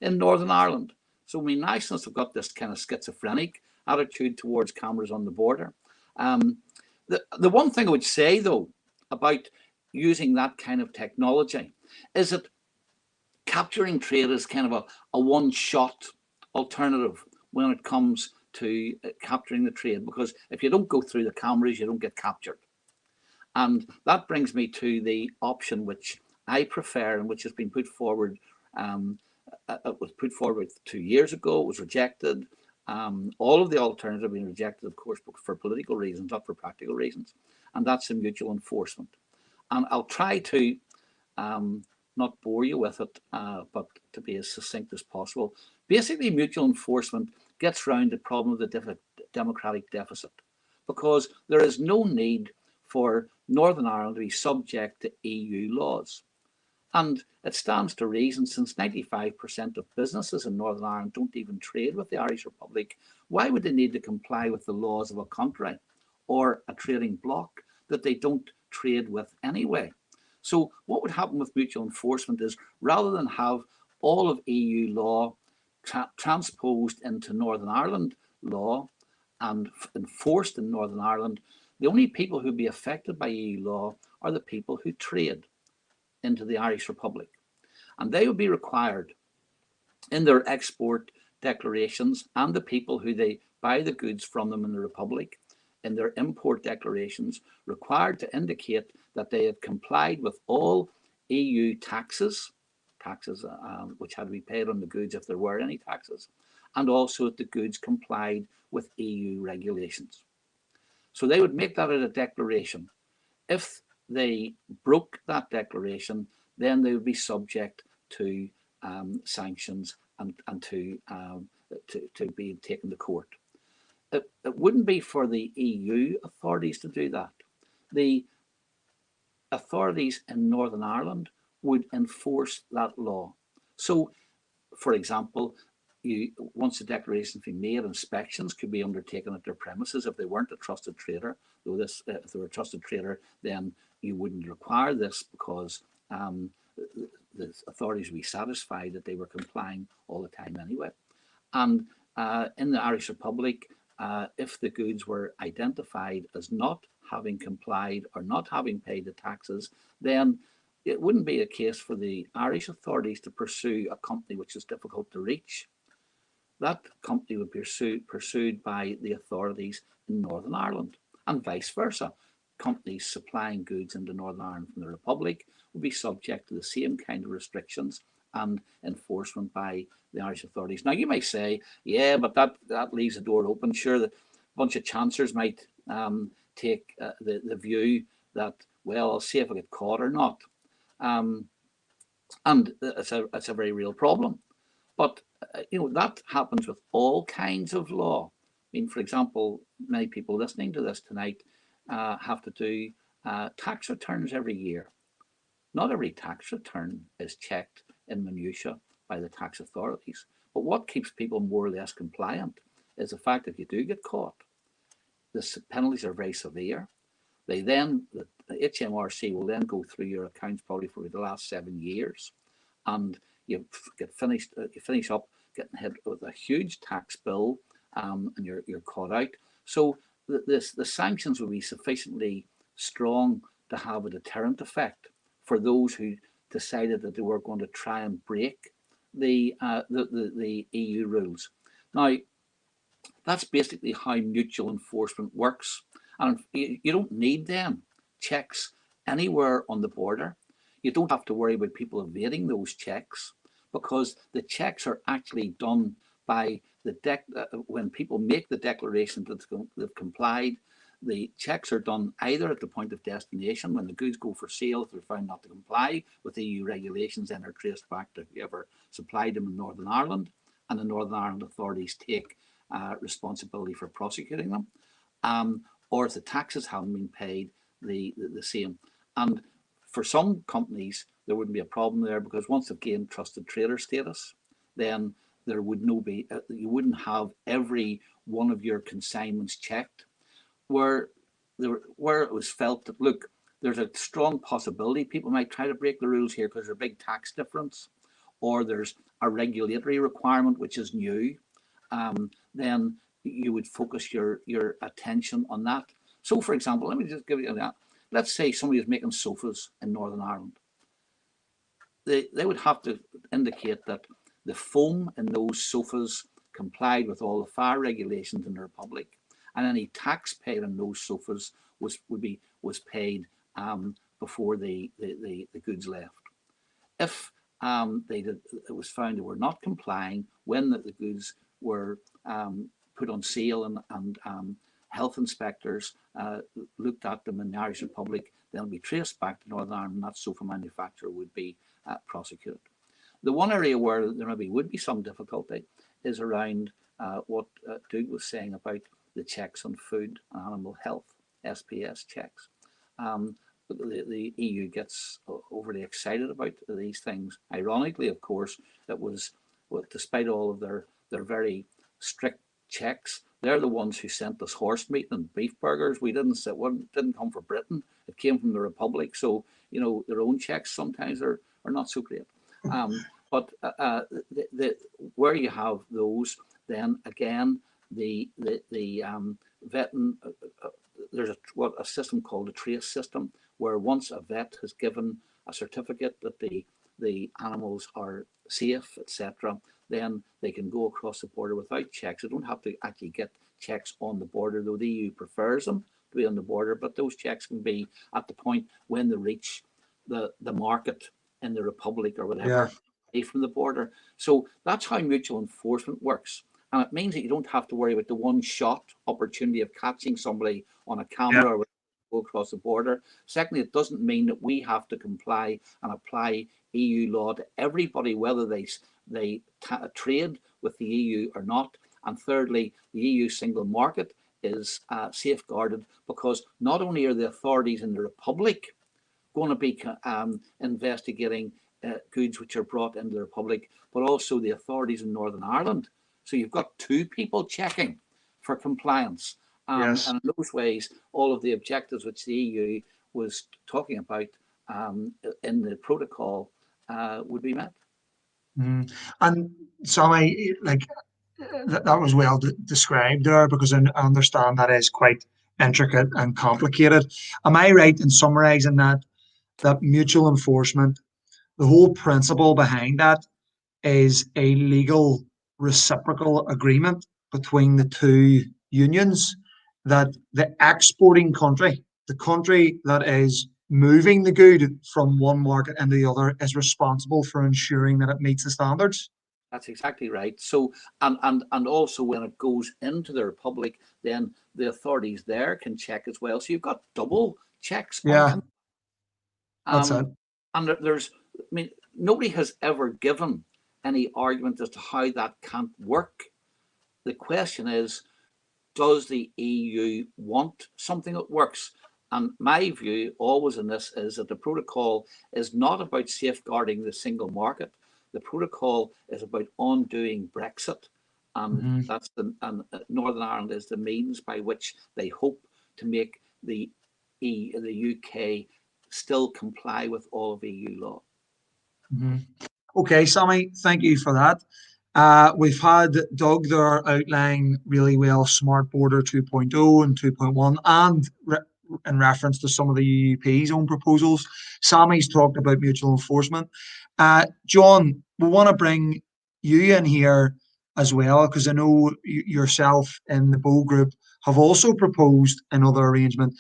in Northern Ireland. So we niceness have got this kind of schizophrenic attitude towards cameras on the border. The one thing I would say, though, about using that kind of technology is that capturing trade is kind of a one-shot alternative when it comes to capturing the trade, because if you don't go through the cameras, you don't get captured. And that brings me to the option which I prefer and which has been put forward. It was put forward 2 years ago. It was rejected. All of the alternatives have been rejected, of course, for political reasons, not for practical reasons. And that's the mutual enforcement. And I'll try to not bore you with it, but to be as succinct as possible. Basically, mutual enforcement gets around the problem of the democratic deficit, because there is no need for Northern Ireland to be subject to EU laws. And it stands to reason, since 95% of businesses in Northern Ireland don't even trade with the Irish Republic, why would they need to comply with the laws of a country or a trading bloc that they don't trade with anyway? So what would happen with mutual enforcement is, rather than have all of EU law transposed into Northern Ireland law and enforced in Northern Ireland, the only people who'd be affected by EU law are the people who trade into the Irish Republic. And they would be required in their export declarations, and the people who they buy the goods from them in the Republic, in their import declarations, required to indicate that they had complied with all EU taxes which had to be paid on the goods if there were any taxes, and also that the goods complied with EU regulations. So they would make that as a declaration. If they broke that declaration, then they would be subject to sanctions and to be taken to court. It wouldn't be for the EU authorities to do that. The authorities in Northern Ireland would enforce that law. So, for example, once the declaration has been made, inspections could be undertaken at their premises if they weren't a trusted trader. Though if they were a trusted trader, then you wouldn't require this, because the authorities would be satisfied that they were complying all the time anyway. And in the Irish Republic, if the goods were identified as not having complied or not having paid the taxes, then it wouldn't be a case for the Irish authorities to pursue a company which is difficult to reach. That company would be pursued by the authorities in Northern Ireland, and vice versa. Companies supplying goods into Northern Ireland from the Republic would be subject to the same kind of restrictions and enforcement by the Irish authorities. Now, you may say, yeah, but that leaves the door open. Sure, a bunch of chancellors might take the view that, well, I'll see if I get caught or not. And it's a very real problem. But that happens with all kinds of law. I mean, for example, many people listening to this tonight have to do tax returns every year. Not every tax return is checked in minutiae by the tax authorities. But what keeps people more or less compliant is the fact that if you do get caught, the penalties are very severe. The HMRC will then go through your accounts probably for the last 7 years, and you finish up getting hit with a huge tax bill, and you're caught out. So the sanctions will be sufficiently strong to have a deterrent effect for those who decided that they were going to try and break the EU rules. Now, that's basically how mutual enforcement works. And you don't need them checks anywhere on the border. You don't have to worry about people evading those checks, because the checks are actually done by when people make the declaration that they've complied. The checks are done either at the point of destination, when the goods go for sale. If they're found not to comply with EU regulations, then they're traced back to whoever supplied them in Northern Ireland, and the Northern Ireland authorities take responsibility for prosecuting them. Or if the taxes haven't been paid, the same. And for some companies, there wouldn't be a problem there, because once they've gained trusted trader status, then there would you wouldn't have every one of your consignments checked. Where it was felt that, look, there's a strong possibility people might try to break the rules here because there's a big tax difference, or there's a regulatory requirement which is new, then you would focus your attention on that. So, for example, let me just give you that. Let's say somebody is making sofas in Northern Ireland. They would have to indicate that the foam in those sofas complied with all the fire regulations in the Republic, and any tax paid on those sofas was paid before the goods left. If it was found they were not complying when the goods were put on sale, and health inspectors looked at them in the Irish Republic, they'll be traced back to Northern Ireland, and that sofa manufacturer would be prosecuted. The one area where there maybe would be some difficulty is around what Doug was saying about the checks on food and animal health, SPS checks. The EU gets overly excited about these things. Ironically, of course, it was, despite all of their very strict checks, they're the ones who sent us horse meat and beef burgers. We didn't come from Britain. It came from the Republic. So, their own checks sometimes are not so great. But where you have those, then again, the vetting, there's a system called a trace system, where once a vet has given a certificate that the animals are safe, etc., then they can go across the border without checks. They don't have to actually get checks on the border, though the EU prefers them to be on the border, but those checks can be at the point when they reach the market in the Republic or whatever, away from the border. So that's how mutual enforcement works. And it means that you don't have to worry about the one-shot opportunity of catching somebody on a camera or go across the border. Secondly, it doesn't mean that we have to comply and apply EU law to everybody, whether they trade with the EU or not. And thirdly, the EU single market is safeguarded, because not only are the authorities in the Republic going to be investigating goods which are brought into the Republic, but also the authorities in Northern Ireland. So you've got two people checking for compliance. And in those ways, all of the objectives which the EU was talking about in the protocol would be met. And Sammy, like that was well described there, because I understand that is quite intricate and complicated. Am I right in summarizing that mutual enforcement, the whole principle behind that is a legal reciprocal agreement between the two unions, that the exporting country, the country that is moving the good from one market into the other, is responsible for ensuring that it meets the standards? That's exactly right. So, and also when it goes into the Republic, then the authorities there can check as well. So you've got double checks. Yeah, that's it. And there's, I mean, nobody has ever given any argument as to how that can't work. The question is, does the EU want something that works? And my view always in this is that the protocol is not about safeguarding the single market. The protocol is about undoing Brexit, and that's and Northern Ireland is the means by which they hope to make the UK still comply with all of EU law. Okay, Sammy, thank you for that. We've had Doug there outline really well Smart Border 2.0 and 2.1, and in reference to some of the UUP's own proposals. Sammy's talked about mutual enforcement. John, we want to bring you in here as well, because I know yourself and the Bow Group have also proposed another arrangement.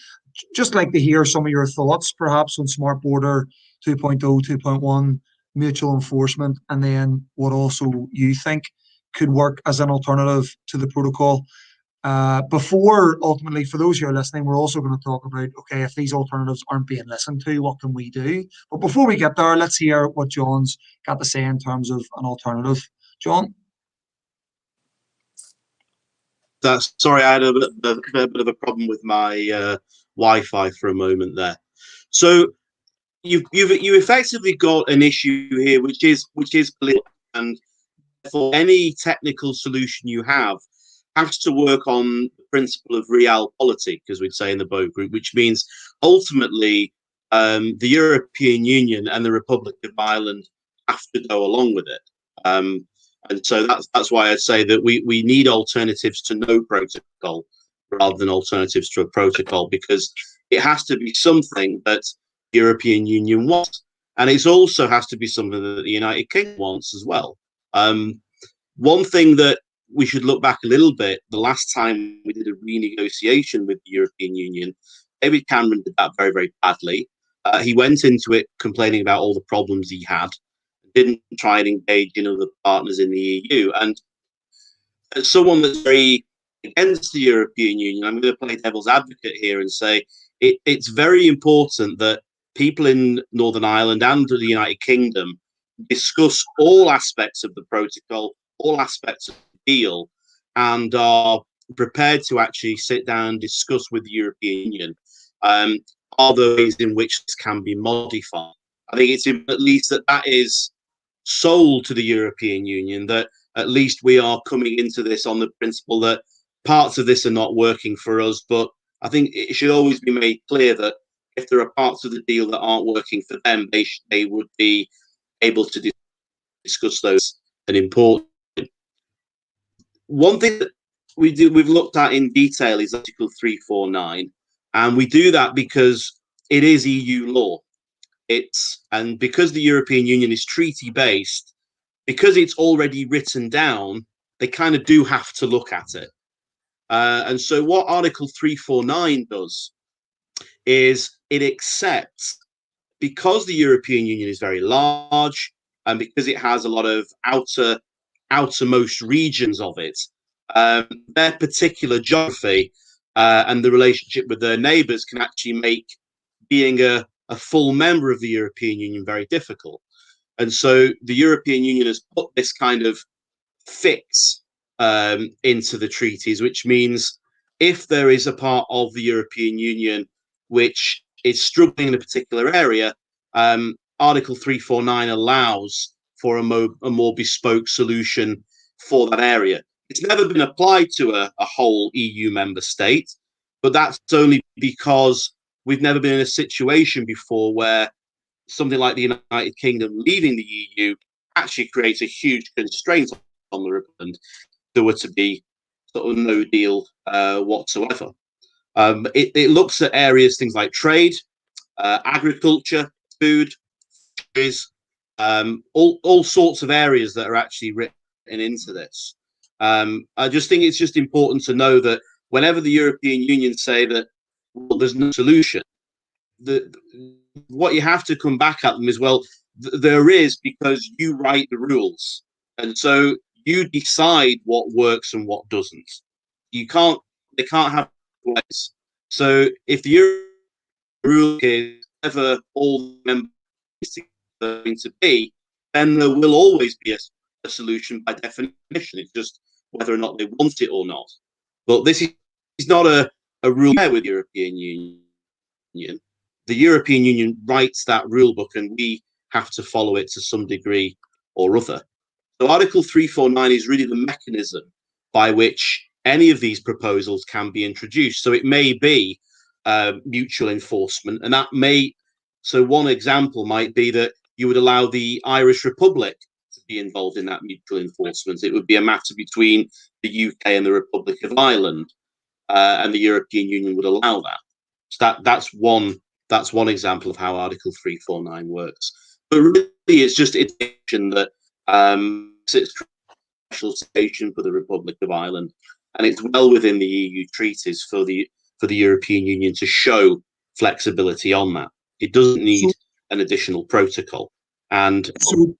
Just like to hear some of your thoughts, perhaps, on Smart Border 2.0, 2.1, mutual enforcement, and then what also you think could work as an alternative to the protocol. Before, ultimately, for those who are listening, we're also going to talk about, okay, if these alternatives aren't being listened to, what can we do? But before we get there, let's hear what John's got to say in terms of an alternative. John? Sorry, I had a bit of a problem with my Wi-Fi for a moment there. So you effectively got an issue here, which is political, and for any technical solution you have has to work on the principle of realpolitik, as we'd say in the Bow Group, which means ultimately the European Union and the Republic of Ireland have to go along with it. And so that's why I say that we need alternatives to no protocol rather than alternatives to a protocol, because it has to be something that the European Union wants, and it also has to be something that the United Kingdom wants as well. One thing that we should look back a little bit, the last time we did a renegotiation with the European Union, David Cameron did that very, very badly. He went into it complaining about all the problems he had, didn't try and engage in other partners in the EU. And as someone that's very against the European Union, I'm going to play devil's advocate here and say it's very important that people in Northern Ireland and the United Kingdom discuss all aspects of the protocol, all aspects of the deal, and are prepared to actually sit down and discuss with the European Union are the ways in which this can be modified. I think it's at least that is sold to the European Union, that at least we are coming into this on the principle that parts of this are not working for us, but I think it should always be made clear that if there are parts of the deal that aren't working for them, they would be able to discuss those. And important. one thing that we've looked at in detail is Article 349, and we do that because it is EU law. And because the European Union is treaty based, because it's already written down, they kind of do have to look at it. And so what Article 349 does is it accepts, because the European Union is very large and because it has a lot of outermost regions of it, their particular geography and the relationship with their neighbours can actually make being a full member of the European Union very difficult. And so the European Union has put this kind of fix into the treaties, which means if there is a part of the European Union which is struggling in a particular area, Article 349 allows for a more bespoke solution for that area. It's never been applied to a whole EU member state, but that's only because we've never been in a situation before where something like the United Kingdom leaving the EU actually creates a huge constraint on the Republic. There were to be sort of no deal whatsoever. It looks at areas, things like trade, agriculture, food, fisheries, all sorts of areas that are actually written into this. I just think it's just important to know that whenever the European Union say that, well, there's no solution, what you have to come back at them is, well, there is, because you write the rules, and so you decide what works and what doesn't. They can't have ways. So if the rule is ever all members are going to be, then there will always be a solution by definition. It's just whether or not they want it or not. But this is not a rule with the European Union. The European Union writes that rule book, and we have to follow it to some degree or other. So Article 349 is really the mechanism by which any of these proposals can be introduced. So it may be mutual enforcement, and so one example might be that you would allow the Irish Republic to be involved in that mutual enforcement. It would be a matter between the UK and the Republic of Ireland, and the European Union would allow that. So that's one example of how Article 349 works. But really, it's just an indication that it's a special situation for the Republic of Ireland, and it's well within the EU treaties for the European Union to show flexibility on that. It doesn't need an additional protocol. And so,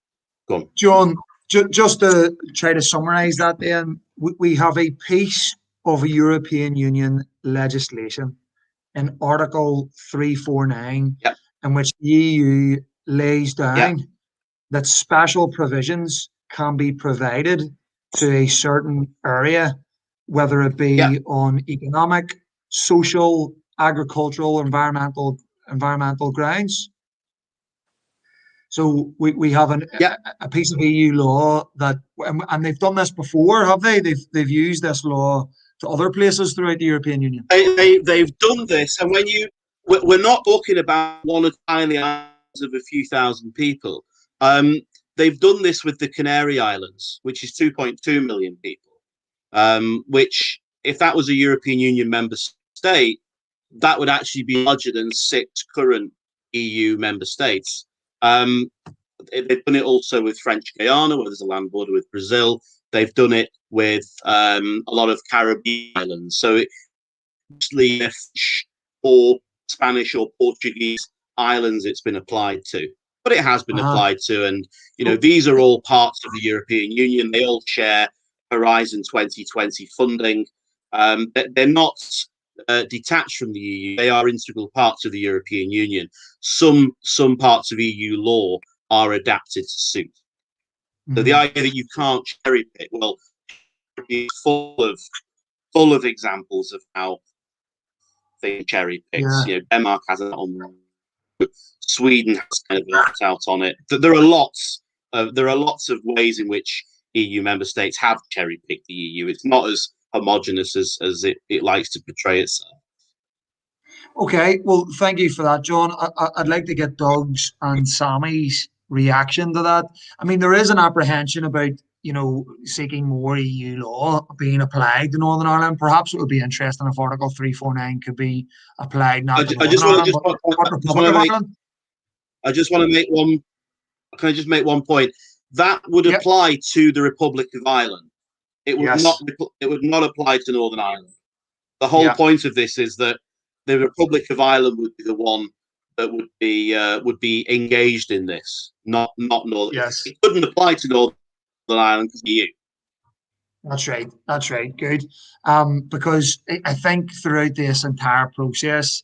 go on, John, just to try to summarise that, then we have a piece of a European Union legislation in Article 349, yep, in which the EU lays down, yep, that special provisions can be provided to a certain area, whether it be yep, on economic, social, agricultural, environmental grounds. So we have a piece of EU law that, and they've done this before, have they? They've used this law to other places throughout the European Union. They've done this, and we're not talking about one of tiny islands of a few thousand people. They've done this with the Canary Islands, which is 2.2 million people. Which, if that was a European Union member state, that would actually be larger than 6 current EU member states. They've done it also with French Guiana, where there's a land border with Brazil. They've done it with a lot of Caribbean islands. So it's mostly French or Spanish or Portuguese islands it's been applied to. But it has been applied to, and these are all parts of the European Union. They all share Horizon 2020 funding. They're not detached from the EU. They are integral parts of the European Union. Some parts of EU law are adapted to suit. So the idea that you can't cherry pick, well, it's full of examples of how they cherry pick. Yeah. Denmark has it on there. Sweden has kind of left out on it. There are lots of ways in which EU member states have cherry picked the EU. It's not as homogenous as it likes to portray itself. Okay, well, thank you for that, John. I'd like to get Doug's and Sammy's reaction to that. I mean, there is an apprehension about seeking more EU law being applied to Northern Ireland. Perhaps it would be interesting if Article 349 could be applied not to Northern Ireland, but Republic of Ireland. I just want to make one. Can I just make one point? That would apply to the Republic of Ireland. It would not. It would not apply to Northern Ireland. The whole point of this is that the Republic of Ireland would be the one that would be engaged in this, not Northern. Yes, it couldn't apply to Northern Ireland because of the EU. That's right. That's right. Good. Because I think throughout this entire process,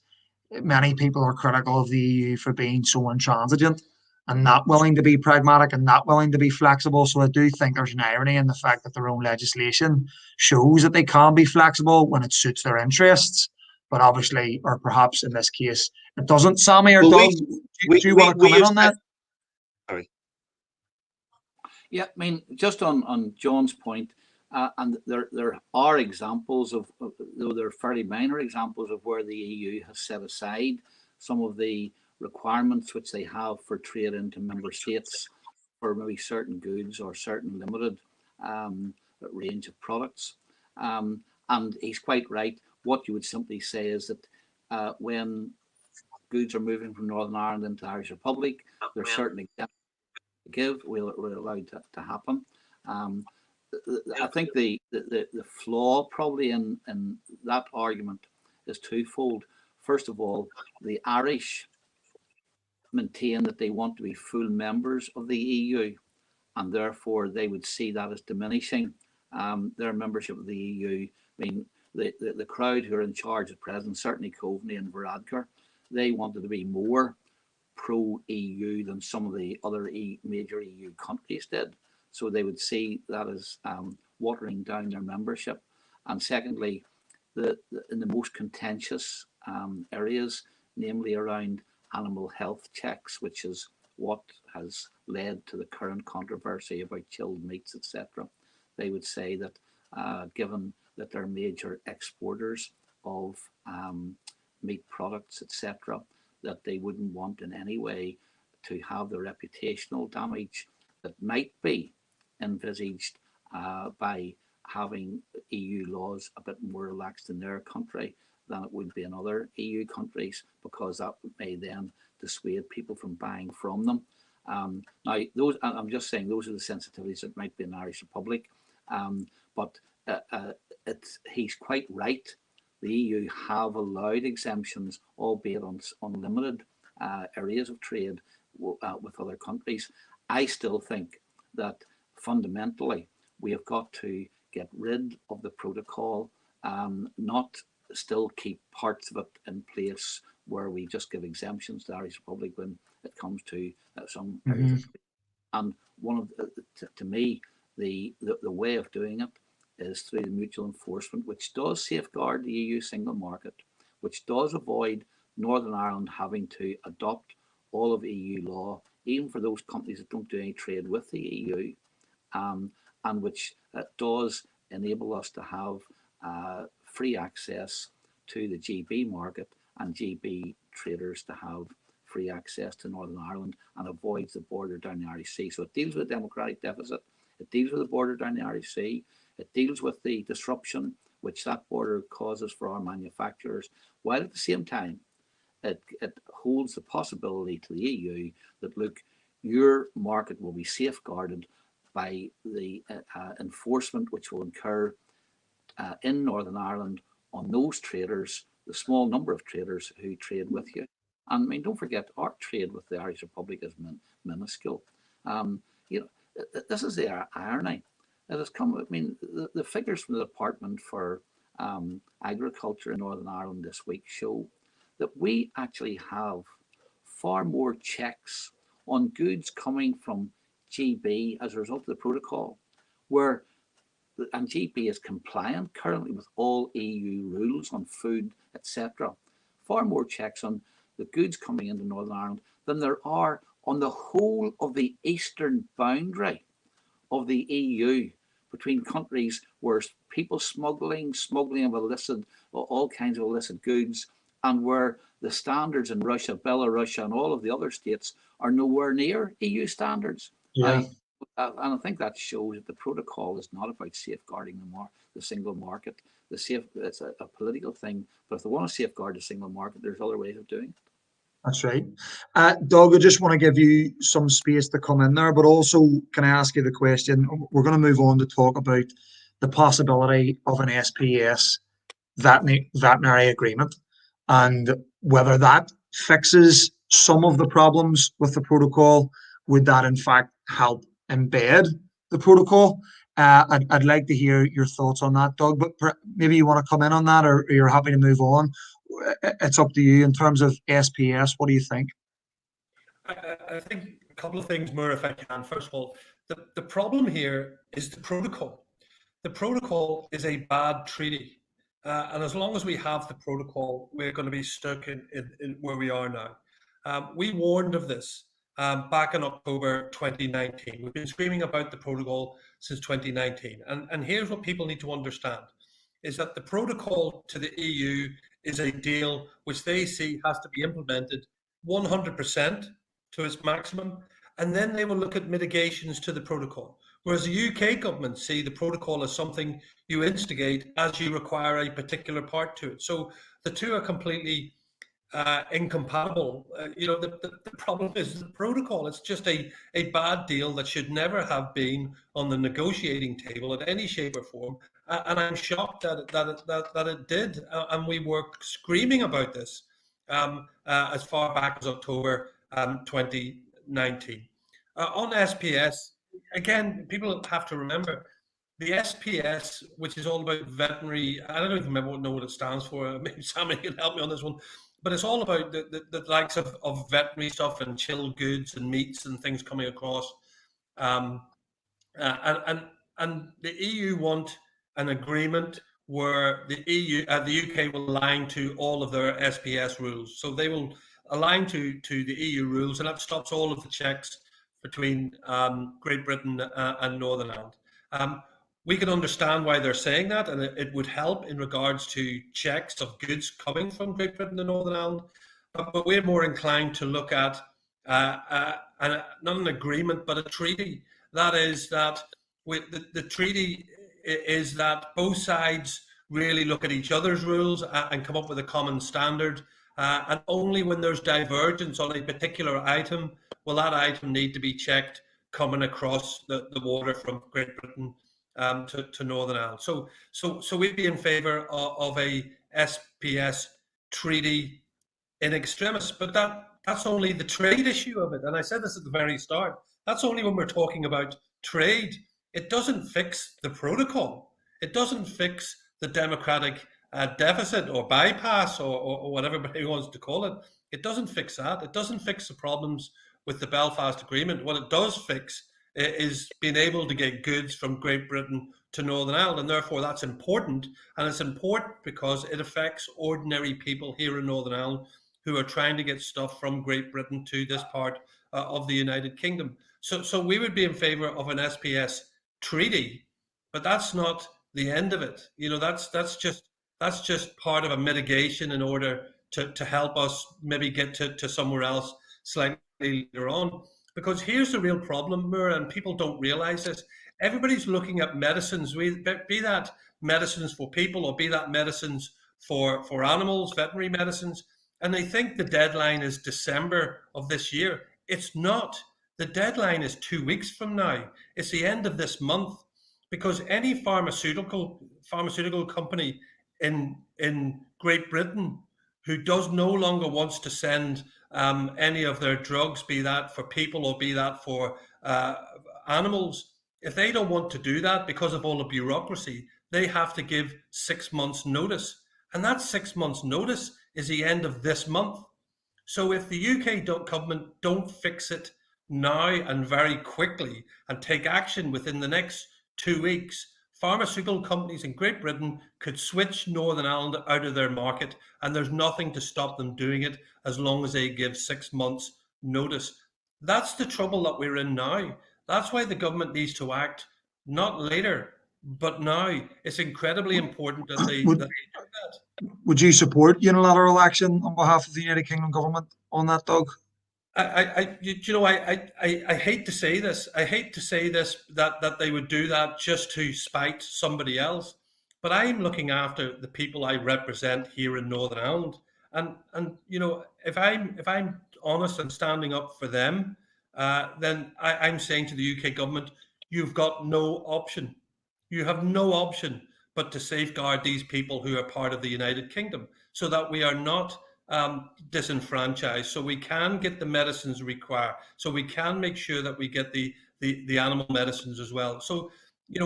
many people are critical of the EU for being so intransigent and not willing to be pragmatic and not willing to be flexible. So I do think there's an irony in the fact that their own legislation shows that they can be flexible when it suits their interests. But obviously, or perhaps in this case, it doesn't. Sammy or Doug, do you want to comment on that? Sorry. Yeah, I mean, just on John's point, and there are examples of, though they're fairly minor examples of where the EU has set aside some of the requirements which they have for trade into member states for maybe certain goods or certain limited range of products. And he's quite right. What you would simply say is that when goods are moving from Northern Ireland into the Irish Republic, there's certain exemptions to give. We're allowed to happen. I think the flaw probably in that argument is twofold. First of all, the Irish maintain that they want to be full members of the EU, and therefore they would see that as diminishing their membership of the EU. I mean, the crowd who are in charge at present, certainly Coveney and Varadkar, they wanted to be more pro-EU than some of the other major EU countries did. So they would see that as watering down their membership. And secondly, in the most contentious areas, namely around animal health checks, which is what has led to the current controversy about chilled meats, etc., they would say that given that they're major exporters of meat products, etc., that they wouldn't want in any way to have the reputational damage that might be envisaged by having EU laws a bit more relaxed in their country than it would be in other EU countries, because that may then dissuade people from buying from them. Now, those, I'm just saying, those are the sensitivities that might be in the Irish Republic. But he's quite right. The EU have allowed exemptions, albeit on limited areas of trade with other countries. I still think that fundamentally we have got to get rid of the protocol, not still keep parts of it in place where we just give exemptions to the Irish Republic when it comes to some areas of trade. And one of to me, the way of doing it is through the mutual enforcement, which does safeguard the EU single market, which does avoid Northern Ireland having to adopt all of EU law, even for those companies that don't do any trade with the EU, and which does enable us to have free access to the GB market and GB traders to have free access to Northern Ireland, and avoids the border down the Irish Sea. So it deals with a democratic deficit, it deals with the border down the Irish Sea, it deals with the disruption which that border causes for our manufacturers, while at the same time it holds the possibility to the EU that, look, your market will be safeguarded by the enforcement which will incur in Northern Ireland on those traders, the small number of traders who trade with you. And I mean, don't forget, our trade with the Irish Republic is minuscule. This is the irony. It has come. I mean, the figures from the Department for Agriculture in Northern Ireland this week show that we actually have far more checks on goods coming from GB as a result of the protocol, and GB is compliant currently with all EU rules on food, etc. Far more checks on the goods coming into Northern Ireland than there are on the whole of the eastern boundary of the EU, between countries where people smuggling of illicit, all kinds of illicit goods, and where the standards in Russia, Belarus, and all of the other states are nowhere near EU standards. Yeah. And I think that shows that the protocol is not about safeguarding the single market. It's a political thing, but if they want to safeguard the single market, there's other ways of doing it. That's right. Doug, I just want to give you some space to come in there, but also can I ask you the question? We're going to move on to talk about the possibility of an SPS veterinary agreement and whether that fixes some of the problems with the protocol. Would that in fact help embed the protocol? I'd like to hear your thoughts on that, Doug, but maybe you want to come in on that, or you're happy to move on. It's up to you. In terms of SPS, what do you think? I think a couple of things, Moore, if I can. First of all, the problem here is the protocol. The protocol is a bad treaty. And as long as we have the protocol, we're going to be stuck in where we are now. We warned of this back in October 2019. We've been screaming about the protocol since 2019. And here's what people need to understand, is that the protocol to the EU is a deal which they see has to be implemented 100% to its maximum, and then they will look at mitigations to the protocol. Whereas the UK government see the protocol as something you instigate as you require a particular part to it. So the two are completely incompatible. The problem is the protocol. It's just a bad deal that should never have been on the negotiating table in any shape or form. And I'm shocked that it did. And we were screaming about this as far back as October 2019. On SPS, again, people have to remember the SPS, which is all about veterinary. I don't even know what it stands for. Maybe Sammy can help me on this one. But it's all about the likes of veterinary stuff and chilled goods and meats and things coming across. And the EU want an agreement where the UK will align to all of their SPS rules. So they will align to the EU rules, and that stops all of the checks between Great Britain and Northern Ireland. We can understand why they're saying that, and it would help in regards to checks of goods coming from Great Britain and Northern Ireland. But we're more inclined to look at not an agreement, but a treaty. That is that the treaty is that both sides really look at each other's rules and come up with a common standard. And only when there's divergence on a particular item will that item need to be checked coming across the water from Great Britain to Northern Ireland. So we'd be in favour of a SPS treaty in extremis, but that's only the trade issue of it. And I said this at the very start. That's only when we're talking about trade. It doesn't fix the protocol. It doesn't fix the democratic deficit or bypass or whatever everybody wants to call it. It doesn't fix that. It doesn't fix the problems with the Belfast Agreement. What it does fix is being able to get goods from Great Britain to Northern Ireland, and therefore that's important. And it's important because it affects ordinary people here in Northern Ireland who are trying to get stuff from Great Britain to this part of the United Kingdom. So we would be in favour of an SPS treaty, but that's not the end of it. That's just part of a mitigation in order to help us maybe get to somewhere else slightly later on. Because here's the real problem, Moore, and people don't realise this. Everybody's looking at medicines, be that medicines for people or be that medicines for animals, veterinary medicines, and they think the deadline is December of this year. It's not. The deadline is 2 weeks from now. It's the end of this month, because any pharmaceutical company in Great Britain who no longer wants to send any of their drugs, be that for people or be that for animals, if they don't want to do that because of all the bureaucracy, they have to give 6 months notice. And that 6 months notice is the end of this month. So if the UK government don't fix it now and very quickly and take action within the next 2 weeks, pharmaceutical companies in Great Britain could switch Northern Ireland out of their market, and there's nothing to stop them doing it as long as they give 6 months notice. That's the trouble that we're in now. That's why the government needs to act, not later, but now. It's incredibly important that they do that. Would you support unilateral action on behalf of the United Kingdom government on that, Doug? I hate to say this. I hate to say this, that they would do that just to spite somebody else. But I'm looking after the people I represent here in Northern Ireland, and if I'm honest and standing up for them, then I'm saying to the UK government, you've got no option. You have no option but to safeguard these people who are part of the United Kingdom, so that we are not disenfranchised, so we can get the medicines required, so we can make sure that we get the animal medicines as well. So,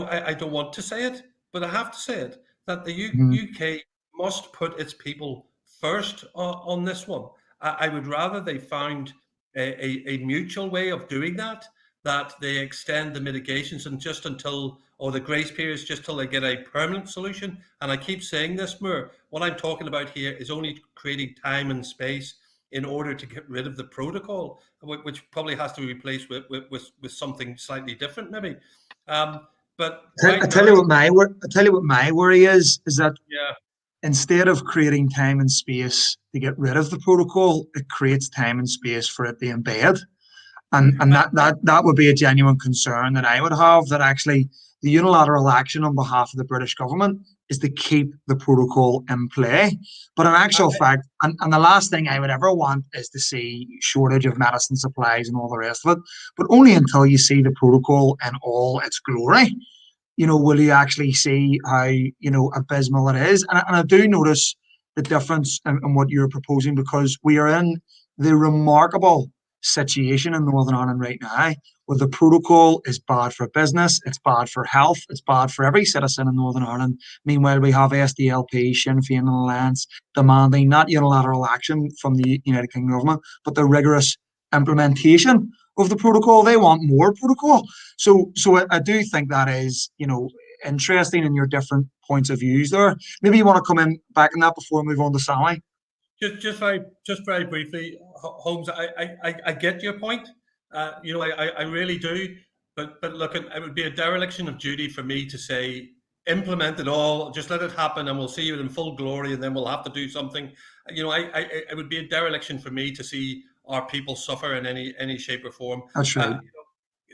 I don't want to say it, but I have to say it, that the UK must put its people first on this one. I would rather they found a mutual way of doing that they extend the mitigations and just until, or the grace periods, just till they get a permanent solution. And I keep saying this, Moore, what I'm talking about here is only creating time and space in order to get rid of the protocol, which probably has to be replaced with something slightly different, maybe. But I tell you what my worry is that yeah, instead of creating time and space to get rid of the protocol, it creates time and space for it to embed. And that would be a genuine concern that I would have, that actually the unilateral action on behalf of the British government is to keep the protocol in play. But in actual fact, and the last thing I would ever want is to see shortage of medicine supplies and all the rest of it. But only until you see the protocol in all its glory, will you actually see how, abysmal it is. And I do notice the difference in what you're proposing, because we are in the remarkable situation in Northern Ireland right now where the protocol is bad for business, it's bad for health, it's bad for every citizen in Northern Ireland. Meanwhile, we have SDLP, Sinn Féin and Alliance demanding not unilateral action from the United Kingdom government, but the rigorous implementation of the protocol. They want more protocol. So I do think that is, interesting in your different points of views there. Maybe you want to come in back on that before we move on to Sammy. Just very briefly, Holmes. I get your point. I really do. But look, it would be a dereliction of duty for me to say implement it all, just let it happen, and we'll see it in full glory, and then we'll have to do something. It would be a dereliction for me to see our people suffer in any shape or form. That's right.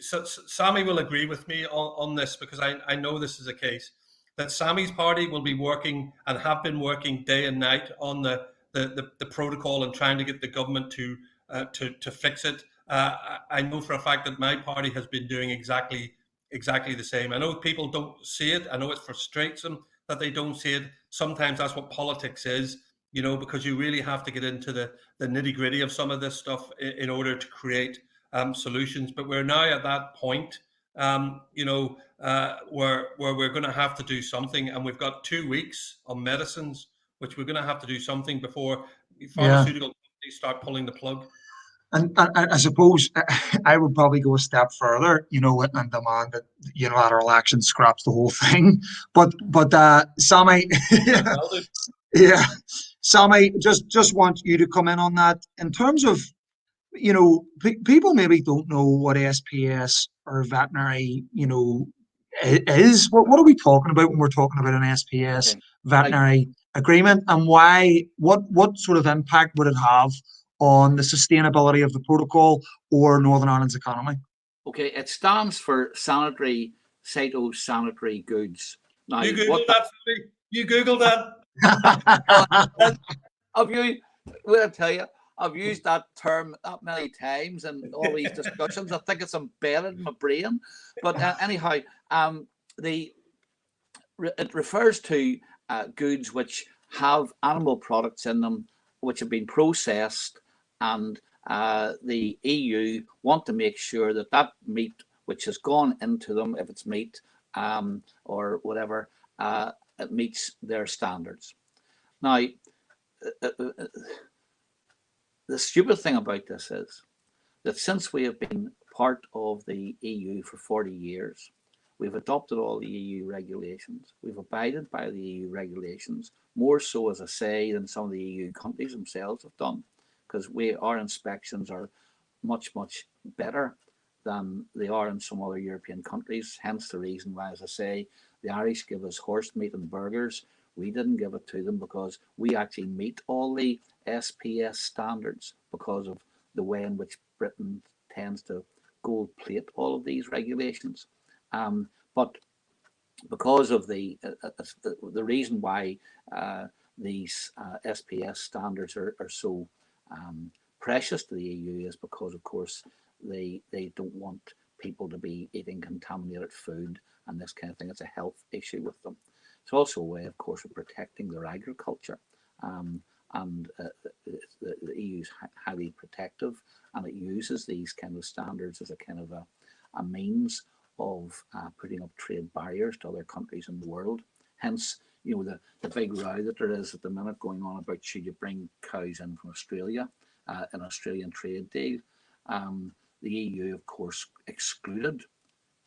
So Sammy will agree with me on this, because I know this is the case, that Sammy's party will be working and have been working day and night on the protocol and trying to get the government to fix it. I know for a fact that my party has been doing exactly the same. I know people don't see it. I know it frustrates them that they don't see it. Sometimes that's what politics is, because you really have to get into the nitty gritty of some of this stuff in order to create solutions. But we're now at that point, where we're going to have to do something, and we've got 2 weeks on medicines, which we're going to have to do something before pharmaceutical companies start pulling the plug. And I suppose I would probably go a step further, and demand that unilateral action scraps the whole thing. But Sammy, yeah, Sammy, just want you to come in on that in terms of, people maybe don't know what SPS or veterinary, is. What are we talking about when we're talking about an SPS veterinary agreement, and why? What sort of impact would it have on the sustainability of the protocol or Northern Ireland's economy? Okay, it stands for sanitary, phytosanitary goods. Now, you Googled that, Sammy? You Googled that? I'll tell you, I've used that term that many times in all these discussions. I think it's embedded in my brain. But anyhow, it refers to goods which have animal products in them, which have been processed, and the EU want to make sure that meat which has gone into them, if it's meat or whatever, it meets their standards. Now, the stupid thing about this is that since we have been part of the EU for 40 years, we've adopted all the EU regulations. We've abided by the EU regulations, more so, as I say, than some of the EU countries themselves have done, because our inspections are much, much better than they are in some other European countries. Hence the reason why, as I say, the Irish give us horse meat and burgers. We didn't give it to them because we actually meet all the SPS standards because of the way in which Britain tends to gold plate all of these regulations. But because of the reason why these SPS standards are so precious to the EU is because, of course, they don't want people to be eating contaminated food and this kind of thing. It's a health issue with them. It's also a way, of course, of protecting their agriculture. And the EU is highly protective, and it uses these kind of standards as a kind of a means of putting up trade barriers to other countries in the world. Hence, you know, the big row that there is at the minute going on about should you bring cows in from Australia, an Australian trade deal. The EU, of course, excluded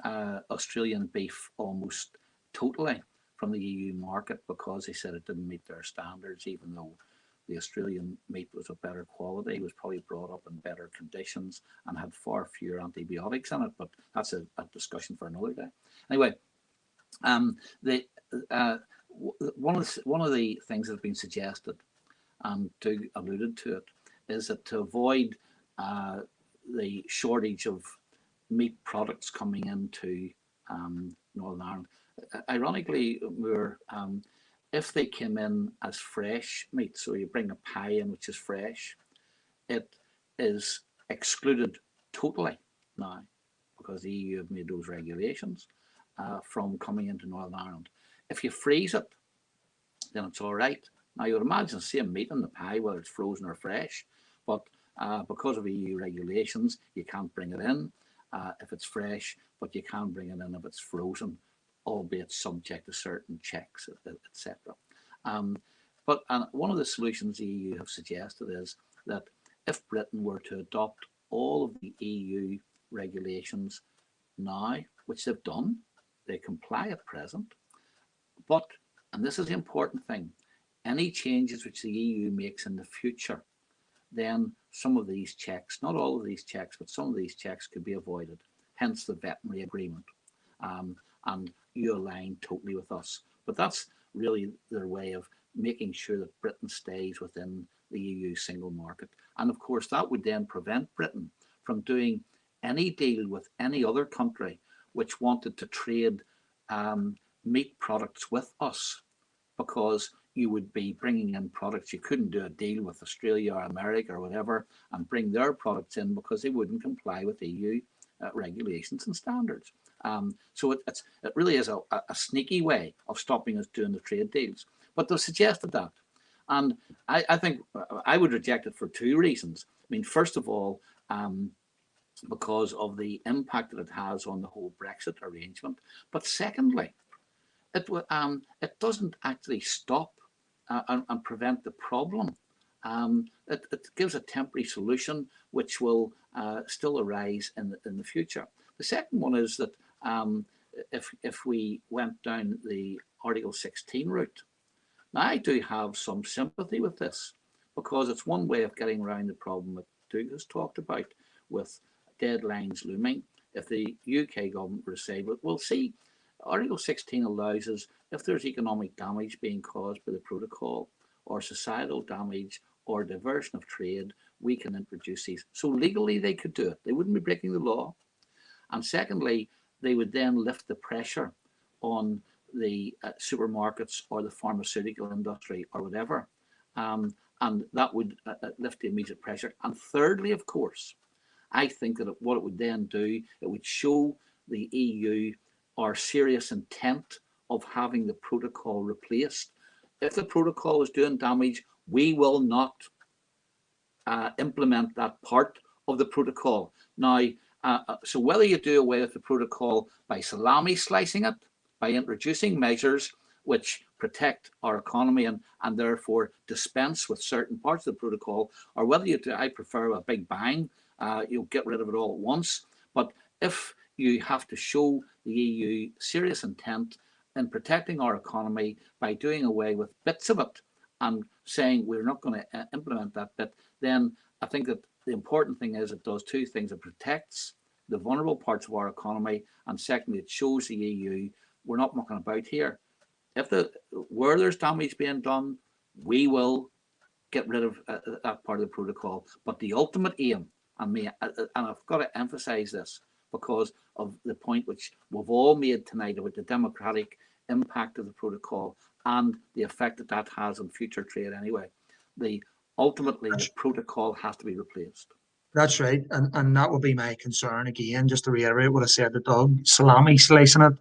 Australian beef almost totally from the EU market because they said it didn't meet their standards, even though the Australian meat was of better quality, was probably brought up in better conditions and had far fewer antibiotics in it, but that's a discussion for another day. Anyway, one of the things that has been suggested, and Doug alluded to it, is that to avoid the shortage of meat products coming into Northern Ireland, ironically, if they came in as fresh meat, so you bring a pie in which is fresh, it is excluded totally now because the EU have made those regulations from coming into Northern Ireland. If you freeze it, then it's all right. Now you would imagine the same meat in the pie, whether it's frozen or fresh, but because of EU regulations, you can't bring it in if it's fresh, but you can bring it in if it's frozen, albeit subject to certain checks, etc. But one of the solutions the EU have suggested is that if Britain were to adopt all of the EU regulations now, which they've done, they comply at present, but, and this is the important thing, any changes which the EU makes in the future, then some of these checks, not all of these checks, but some of these checks could be avoided, hence the veterinary agreement. And you align totally with us. But that's really their way of making sure that Britain stays within the EU single market. And of course, that would then prevent Britain from doing any deal with any other country which wanted to trade meat products with us, because you would be bringing in products. You couldn't do a deal with Australia or America or whatever and bring their products in because they wouldn't comply with EU regulations and standards. So it really is a sneaky way of stopping us doing the trade deals. But they've suggested that. And I think I would reject it for two reasons. I mean, first of all, because of the impact that it has on the whole Brexit arrangement. But secondly, it doesn't actually stop and prevent the problem. It gives a temporary solution which will still arise in the future. The second one is that if we went down the Article 16 route, now I do have some sympathy with this because it's one way of getting around the problem that Doug has talked about with deadlines looming. If the UK government were to say, we'll see, Article 16 allows us, if there's economic damage being caused by the protocol or societal damage or diversion of trade, we can introduce these. So legally they could do it. They wouldn't be breaking the law. And secondly, they would then lift the pressure on the supermarkets or the pharmaceutical industry or whatever. And that would lift the immediate pressure. And thirdly, of course, I think that what it would then do, it would show the EU our serious intent of having the protocol replaced. If the protocol is doing damage, we will not implement that part of the protocol. Now, so whether you do away with the protocol by salami slicing it, by introducing measures which protect our economy and therefore dispense with certain parts of the protocol, or whether you do, I prefer a big bang, you'll get rid of it all at once. But if you have to show the EU serious intent in protecting our economy by doing away with bits of it and saying we're not going to implement that bit, then I think that the important thing is it does two things. It protects the vulnerable parts of our economy, and secondly, it shows the EU we're not mucking about here. If where there's damage being done, we will get rid of that part of the protocol. But the ultimate aim and I've got to emphasise this because of the point which we've all made tonight about the democratic impact of the protocol and the effect that that has on future trade anyway. Ultimately, the protocol has to be replaced. That's right. And that would be my concern again, just to reiterate what I said to Doug, salami slicing it.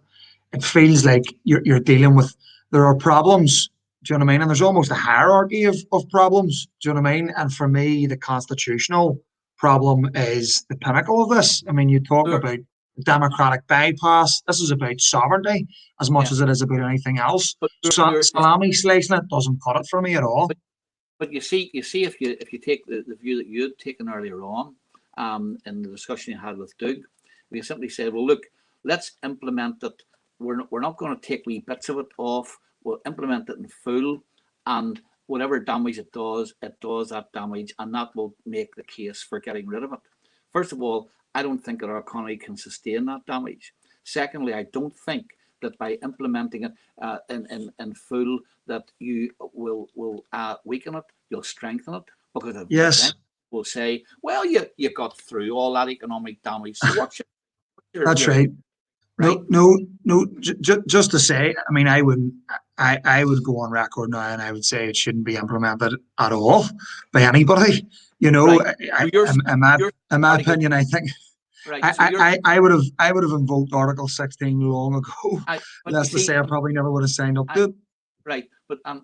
It feels like you're dealing with, there are problems, do you know what I mean? And there's almost a hierarchy of problems, do you know what I mean? And for me, the constitutional problem is the pinnacle of this. I mean, you talk about democratic bypass. This is about sovereignty as much as it is about anything else. So salami slicing it doesn't cut it for me at all. But you see, if you take the view that you had taken earlier on, in the discussion you had with Doug, we simply said, well, look, let's implement it. We're not going to take wee bits of it off. We'll implement it in full, and whatever damage it does that damage, and that will make the case for getting rid of it. First of all, I don't think that our economy can sustain that damage. Secondly, I don't think that by implementing it in full, that you will weaken it, you'll strengthen it, because yes, will say, well, you got through all that economic damage. So what's your that's right. Right? No. Just to say, I mean, I would go on record now and I would say it shouldn't be implemented at all by anybody. You know, right. in my opinion, I think. Right. I would have invoked Article 16 long ago. That's to say, I probably never would have signed up to it. Right, but and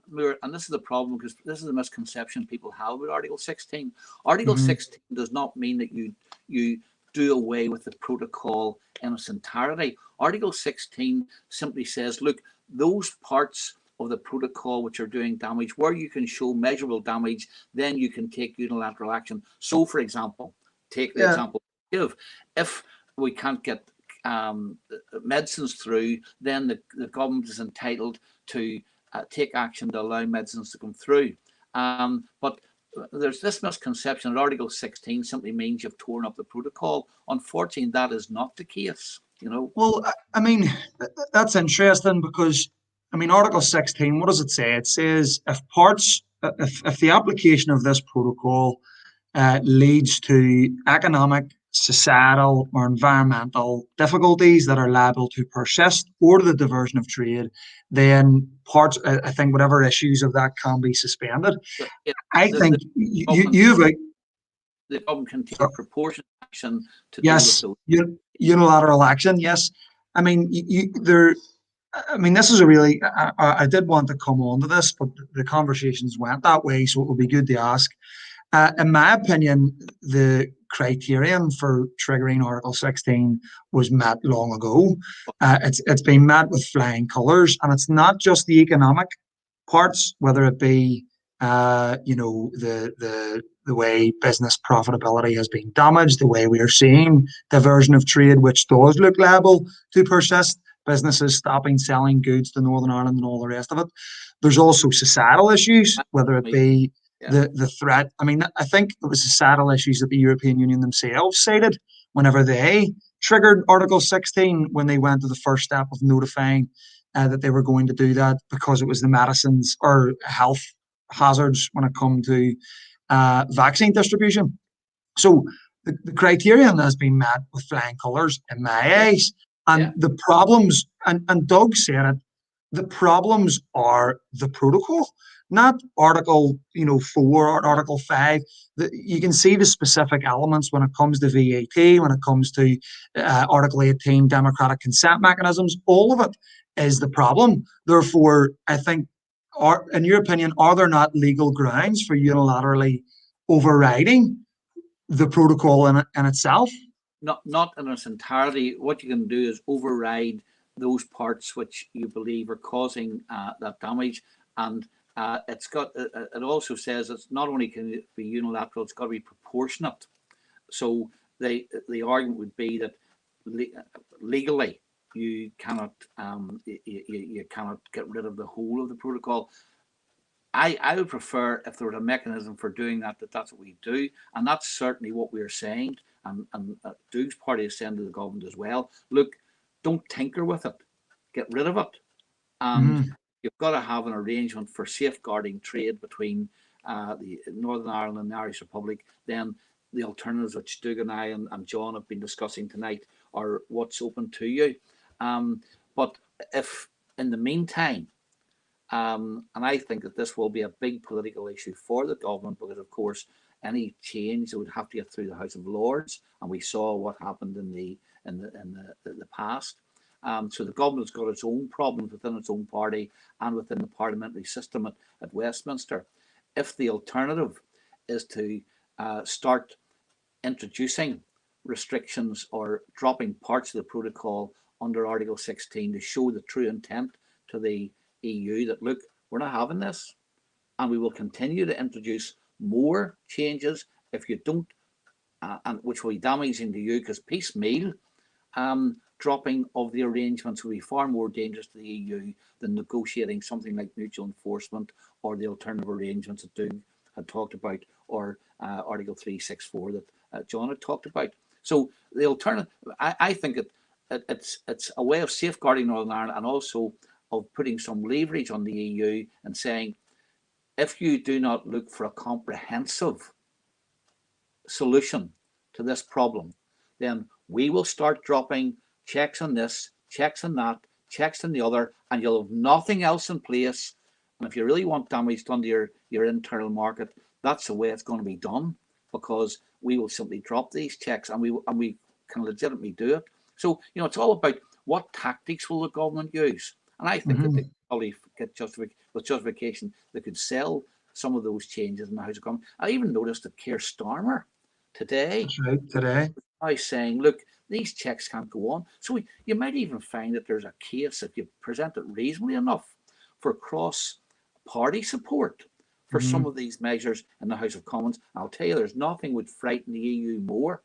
this is the problem, because this is the misconception people have with Article 16. Article 16 does not mean that you do away with the protocol in its entirety. Article 16 simply says, look, those parts of the protocol which are doing damage, where you can show measurable damage, then you can take unilateral action. So, for example, take the example if we can't get medicines through, then the government is entitled to take action to allow medicines to come through. But there's this misconception that Article 16 simply means you've torn up the protocol. Unfortunately, that is not the case. You know. Well, I mean, that's interesting, because I mean, Article 16, what does it say? It says if the application of this protocol leads to economic, societal, or environmental difficulties that are liable to persist, or to the diversion of trade, then I think whatever issues of that can be suspended. I think the government can take proportionate action to unilateral action. Yes, I mean I mean, this is a really. I did want to come on to this, but the conversations went that way, so it would be good to ask. In my opinion, the criterion for triggering Article 16 was met long ago. It's been met with flying colours, and it's not just the economic parts, whether it be the way business profitability has been damaged, the way we are seeing diversion of trade, which does look liable to persist, businesses stopping selling goods to Northern Ireland and all the rest of it. There's also societal issues, whether it be the threat. I mean, I think it was societal issues that the European Union themselves cited whenever they triggered Article 16, when they went to the first step of notifying that they were going to do that, because it was the medicines or health hazards when it come to vaccine distribution. So the criterion has been met with flying colours in my eyes. And the problems, and Doug said it, the problems are the protocol, not Article 4 or Article 5. You can see the specific elements when it comes to VAT, when it comes to Article 18, democratic consent mechanisms. All of it is the problem. Therefore, I think, in your opinion, are there not legal grounds for unilaterally overriding the protocol in itself? Not in its entirety. What you can do is override those parts which you believe are causing that damage, and it also says it's not only can it be unilateral, it's got to be proportionate. So the argument would be that legally you cannot get rid of the whole of the protocol. I would prefer, if there was a mechanism for doing that, that's what we do, and that's certainly what we're saying. And Doug's party is saying to the government as well, look, don't tinker with it, get rid of it. And you've got to have an arrangement for safeguarding trade between the Northern Ireland and the Irish Republic. Then the alternatives which Doug and I and John have been discussing tonight are what's open to you. But if in the meantime, and I think that this will be a big political issue for the government, because of course any change that would have to get through the House of Lords, and we saw what happened in the past. So the government's got its own problems within its own party and within the parliamentary system at Westminster. If the alternative is to start introducing restrictions or dropping parts of the protocol under Article 16 to show the true intent to the EU that, look, we're not having this, and we will continue to introduce more changes if you don't, and which will be damaging to you, because piecemeal dropping of the arrangements will be far more dangerous to the EU than negotiating something like mutual enforcement or the alternative arrangements that Doug had talked about, or Article 364 that John had talked about. So the alternative, I think it's a way of safeguarding Northern Ireland, and also of putting some leverage on the EU and saying, if you do not look for a comprehensive solution to this problem, then we will start dropping checks on this, checks on that, checks on the other, and you'll have nothing else in place. And if you really want damage done to your internal market, that's the way it's going to be done, because we will simply drop these checks, and we can legitimately do it. So, you know, it's all about what tactics will the government use. And I think that they probably get justification, they could sell some of those changes in the House of Commons. I even noticed that Keir Starmer today, That's right, today, I was saying, look, these checks can't go on. So you might even find that there's a case, if you present it reasonably enough, for cross-party support for some of these measures in the House of Commons. I'll tell you, there's nothing would frighten the EU more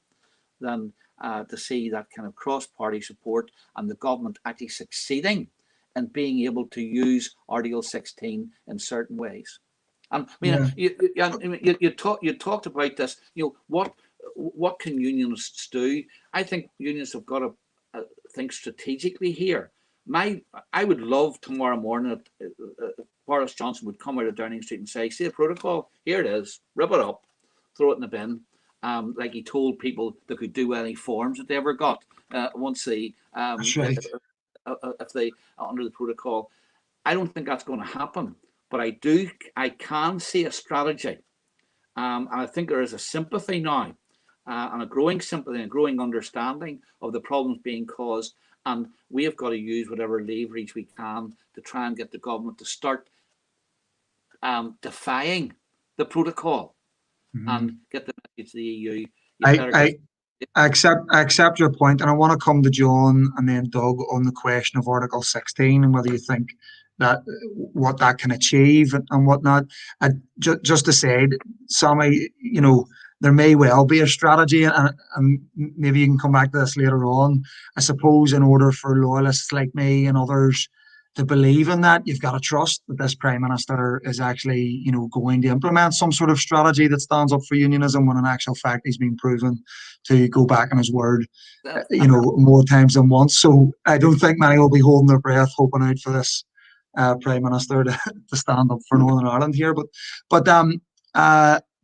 than to see that kind of cross-party support and the government actually succeeding in being able to use Article 16 in certain ways. And you talked about this. You know, what can unionists do? I think unionists have got to think strategically here. I would love tomorrow morning Boris Johnson would come out of Downing Street and say, see the protocol, here it is, rip it up, throw it in the bin. Like he told people they could do any forms that they ever got once they if they under the protocol. I don't think that's going to happen, but I can see a strategy, and I think there is a sympathy now, and a growing sympathy and growing understanding of the problems being caused, and we have got to use whatever leverage we can to try and get the government to start defying the protocol and get the message to the EU. I accept your point, and I want to come to John and then Doug on the question of Article 16 and whether you think that what that can achieve and whatnot. Just to say, Sammy, you know, there may well be a strategy, and maybe you can come back to this later on. I suppose in order for loyalists like me and others to believe in that, you've got to trust that this Prime Minister is actually, you know, going to implement some sort of strategy that stands up for unionism, when in actual fact he's been proven to go back on his word, you know, more times than once. So I don't think many will be holding their breath, hoping out for this Prime Minister to stand up for Northern Ireland here. But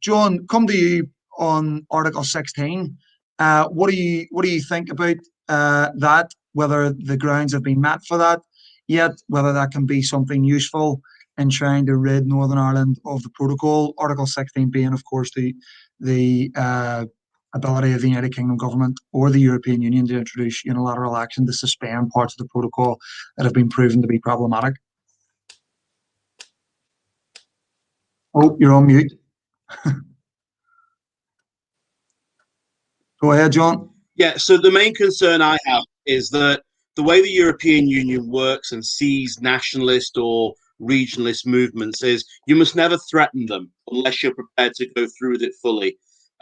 John, come to you on Article 16. What do you think about that? Whether the grounds have been met for that yet, whether that can be something useful in trying to rid Northern Ireland of the protocol. Article 16 being, of course, the ability of the United Kingdom government or the European Union to introduce unilateral action to suspend parts of the protocol that have been proven to be problematic. Oh, you're on mute. Go ahead, John. Yeah, so the main concern I have is that the way the European Union works and sees nationalist or regionalist movements is you must never threaten them unless you're prepared to go through with it fully.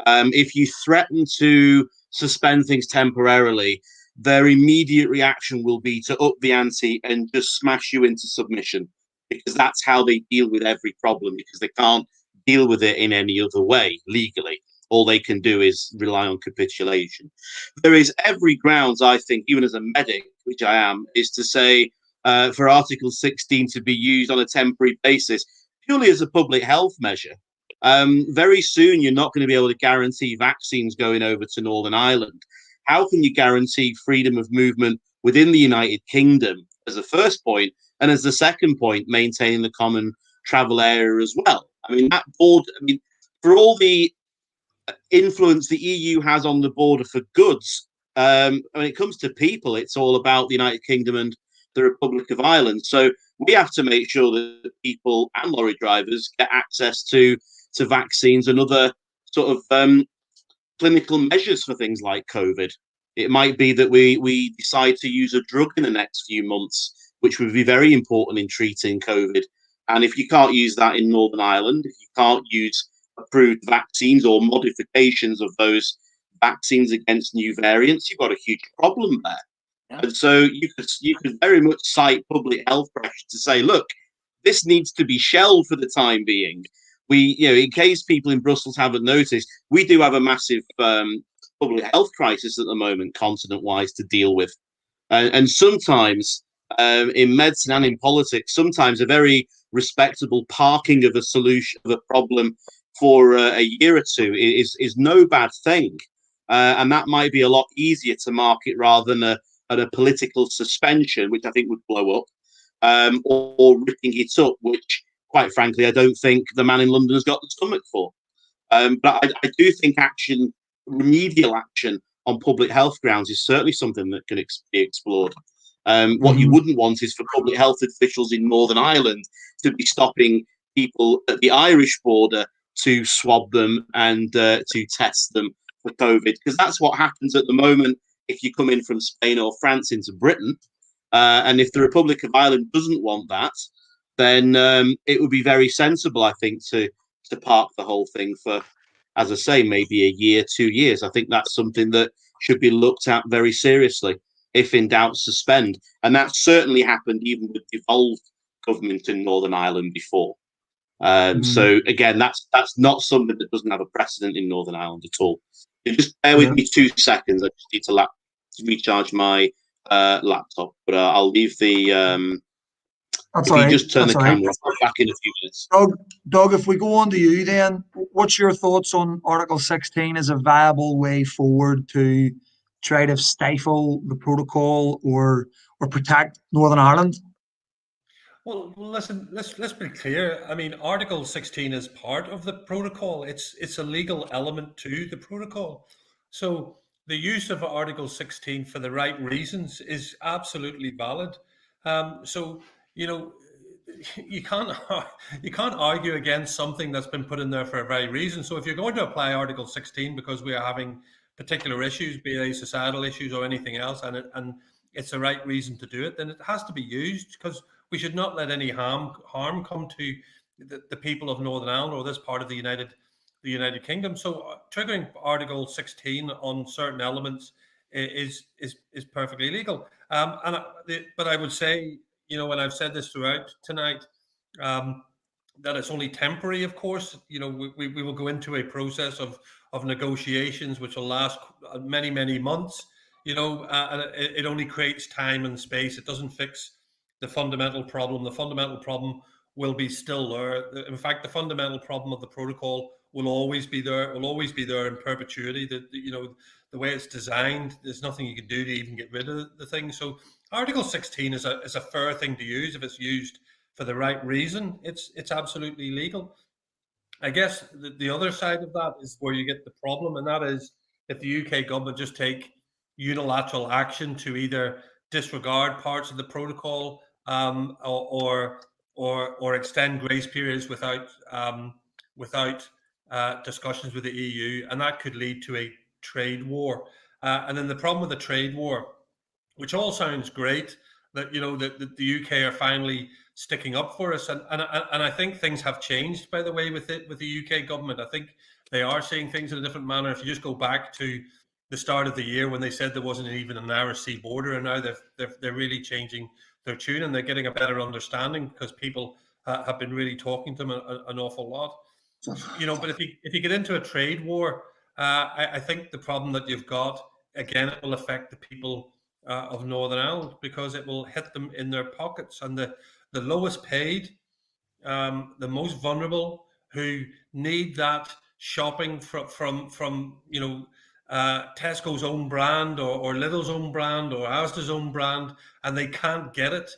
If you threaten to suspend things temporarily, their immediate reaction will be to up the ante and just smash you into submission, because that's how they deal with every problem, because they can't deal with it in any other way legally. All they can do is rely on capitulation. There is every grounds, I think, even as a medic, which I am, is to say for Article 16 to be used on a temporary basis, purely as a public health measure. Very soon, you're not going to be able to guarantee vaccines going over to Northern Ireland. How can you guarantee freedom of movement within the United Kingdom as a first point, and as the second point, maintaining the common travel area as well? I mean, that border. I mean, for all the influence the EU has on the border for goods, when it comes to people, it's all about the United Kingdom and the Republic of Ireland. So we have to make sure that people and lorry drivers get access to vaccines and other sort of clinical measures for things like COVID. It might be that we decide to use a drug in the next few months, which would be very important in treating COVID. And if you can't use that in Northern Ireland, if you can't use approved vaccines or modifications of those vaccines against new variants, you've got a huge problem there. Yeah. And so you could very much cite public health pressure to say, look, this needs to be shelved for the time being. In case people in Brussels haven't noticed, we do have a massive public health crisis at the moment, continent-wise, to deal with. And sometimes in medicine and in politics, sometimes a very respectable parking of a solution of a problem for a year or two is no bad thing. And that might be a lot easier to market rather than a political suspension, which I think would blow up, or ripping it up, which, quite frankly, I don't think the man in London has got the stomach for. But I do think remedial action on public health grounds is certainly something that can be explored. What you wouldn't want is for public health officials in Northern Ireland to be stopping people at the Irish border to swab them and to test them for COVID, because that's what happens at the moment if you come in from Spain or France into Britain. And if the Republic of Ireland doesn't want that, then it would be very sensible, I think, to park the whole thing for, as I say, maybe a year, 2 years. I think that's something that should be looked at very seriously. If in doubt, suspend. And that certainly happened even with devolved government in Northern Ireland before. So again, that's not something that doesn't have a precedent in Northern Ireland at all. Just bear with me 2 seconds. I just need to recharge my laptop, but I'll leave the. If you just turn the camera off, back in a few minutes. Doug, if we go on to you, then what's your thoughts on Article 16 as a viable way forward to try to stifle the protocol or protect Northern Ireland? Well, listen, let's be clear. I mean, Article 16 is part of the protocol. It's a legal element to the protocol. So the use of Article 16 for the right reasons is absolutely valid. So, you can't argue against something that's been put in there for a very reason. So if you're going to apply Article 16 because we are having particular issues, be they societal issues or anything else, and it's the right reason to do it, then it has to be used, because we should not let any harm come to the people of Northern Ireland or this part of the United Kingdom. So triggering Article 16 on certain elements is perfectly legal. But I would say, and I've said this throughout tonight, that it's only temporary. Of course, we will go into a process of negotiations which will last many months. And it only creates time and space. It doesn't fix the fundamental problem. The fundamental problem will be still there. In fact, the fundamental problem of the protocol will always be there. Will always be there in perpetuity. The way it's designed, there's nothing you can do to even get rid of the thing. So Article 16 is a fair thing to use if it's used for the right reason. It's absolutely legal. I guess the other side of that is where you get the problem, and that is if the UK government just take unilateral action to either disregard parts of the protocol or extend grace periods without discussions with the EU, and that could lead to a trade war. And then the problem with the trade war, which all sounds great, that that the UK are finally sticking up for us, and I think things have changed, by the way, with the UK government. I think they are seeing things in a different manner. If you just go back to the start of the year when they said there wasn't even an Irish sea border, and now they're really changing their tune, and they're getting a better understanding because people have been really talking to them an awful lot. But if you get into a trade war, I think the problem that you've got, again, it will affect the people of Northern Ireland, because it will hit them in their pockets, and the lowest paid, the most vulnerable, who need that shopping from Tesco's own brand or Lidl's own brand or Asda's own brand, and they can't get it,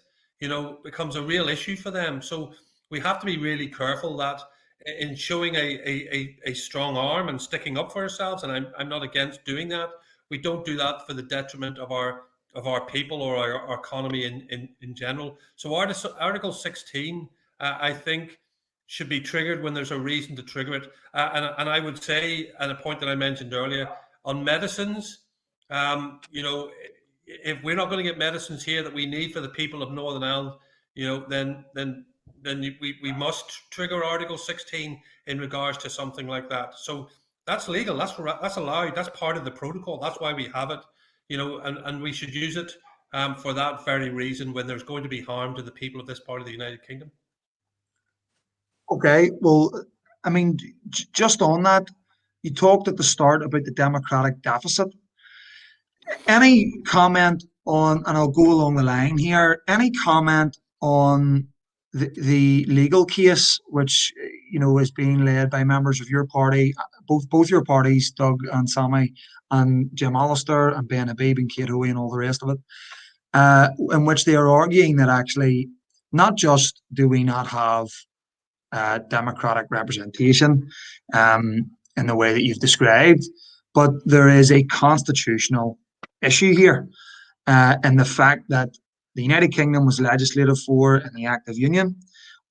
becomes a real issue for them. So we have to be really careful that in showing a strong arm and sticking up for ourselves, and I'm not against doing that, we don't do that for the detriment of our people or our economy in general. So Article 16, I think, should be triggered when there's a reason to trigger it. And I would say, and a point that I mentioned earlier, on medicines, if we're not going to get medicines here that we need for the people of Northern Ireland, then we must trigger Article 16 in regards to something like that. So that's legal. That's allowed. That's part of the protocol. That's why we have it. And we should use it for that very reason when there's going to be harm to the people of this part of the United Kingdom. Okay, well, I mean, just on that, you talked at the start about the democratic deficit. Any comment on, and I'll go along the line here, any comment on the legal case, which, is being led by members of your party, both your parties, Doug and Sammy, and Jim Allister, and Ben Habib and Kate Hoey and all the rest of it, in which they are arguing that actually, not just do we not have democratic representation in the way that you've described, but there is a constitutional issue here, and the fact that the United Kingdom was legislated for in the Act of Union.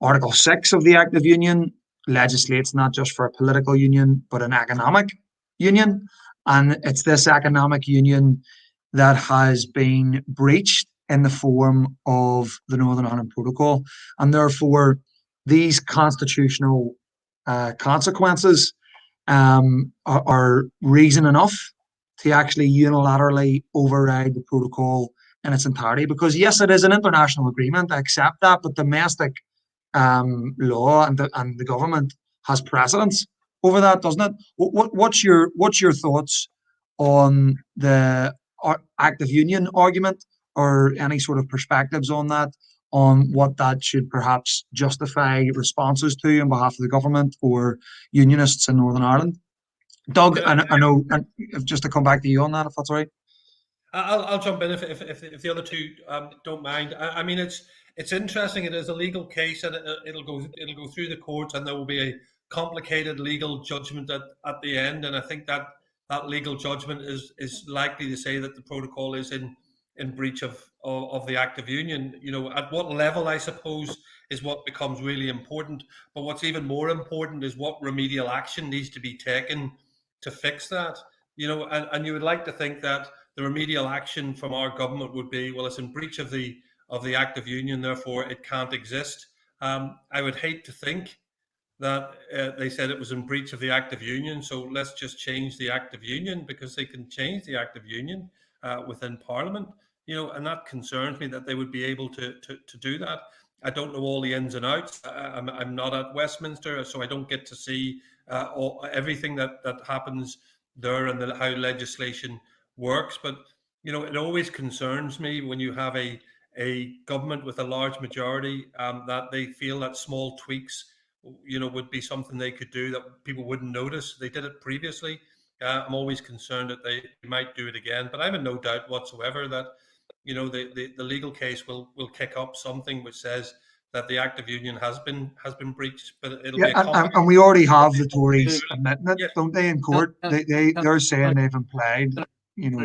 Article 6 of the Act of Union legislates not just for a political union, but an economic union. And it's this economic union that has been breached in the form of the Northern Ireland Protocol. And therefore, these constitutional consequences are reason enough to actually unilaterally override the protocol in its entirety. Because yes, it is an international agreement, I accept that, but domestic law and the government has precedence over that, doesn't it? What's your thoughts on the Act of Union argument, or any sort of perspectives on that, on what that should perhaps justify responses to on behalf of the government or unionists in Northern Ireland? Doug, I know, just to come back to you on that, if that's all right. I'll jump in if the other two don't mind. I mean, it's interesting. It is a legal case, and it'll go through the courts, and there will be a complicated legal judgment at the end. And I think that legal judgment is likely to say that the protocol is in breach of the Act of Union. At what level, I suppose, is what becomes really important. But what's even more important is what remedial action needs to be taken to fix that. And you would like to think that the remedial action from our government would be, well, it's in breach of the Act of Union, therefore it can't exist. I would hate to think that they said it was in breach of the Act of Union, so let's just change the Act of Union, because they can change the Act of Union within Parliament. And that concerns me that they would be able to do that. I don't know all the ins and outs. I'm not at Westminster, so I don't get to see everything that happens there and how legislation works. But it always concerns me when you have a government with a large majority that they feel that small tweaks would be something they could do that people wouldn't notice. They did it previously. I'm always concerned that they might do it again, but I have no doubt whatsoever that the legal case will kick up something which says that the Act of Union has been breached. But it'll be and we already have the Tories admitting it, don't they, in court? They're saying they've implied.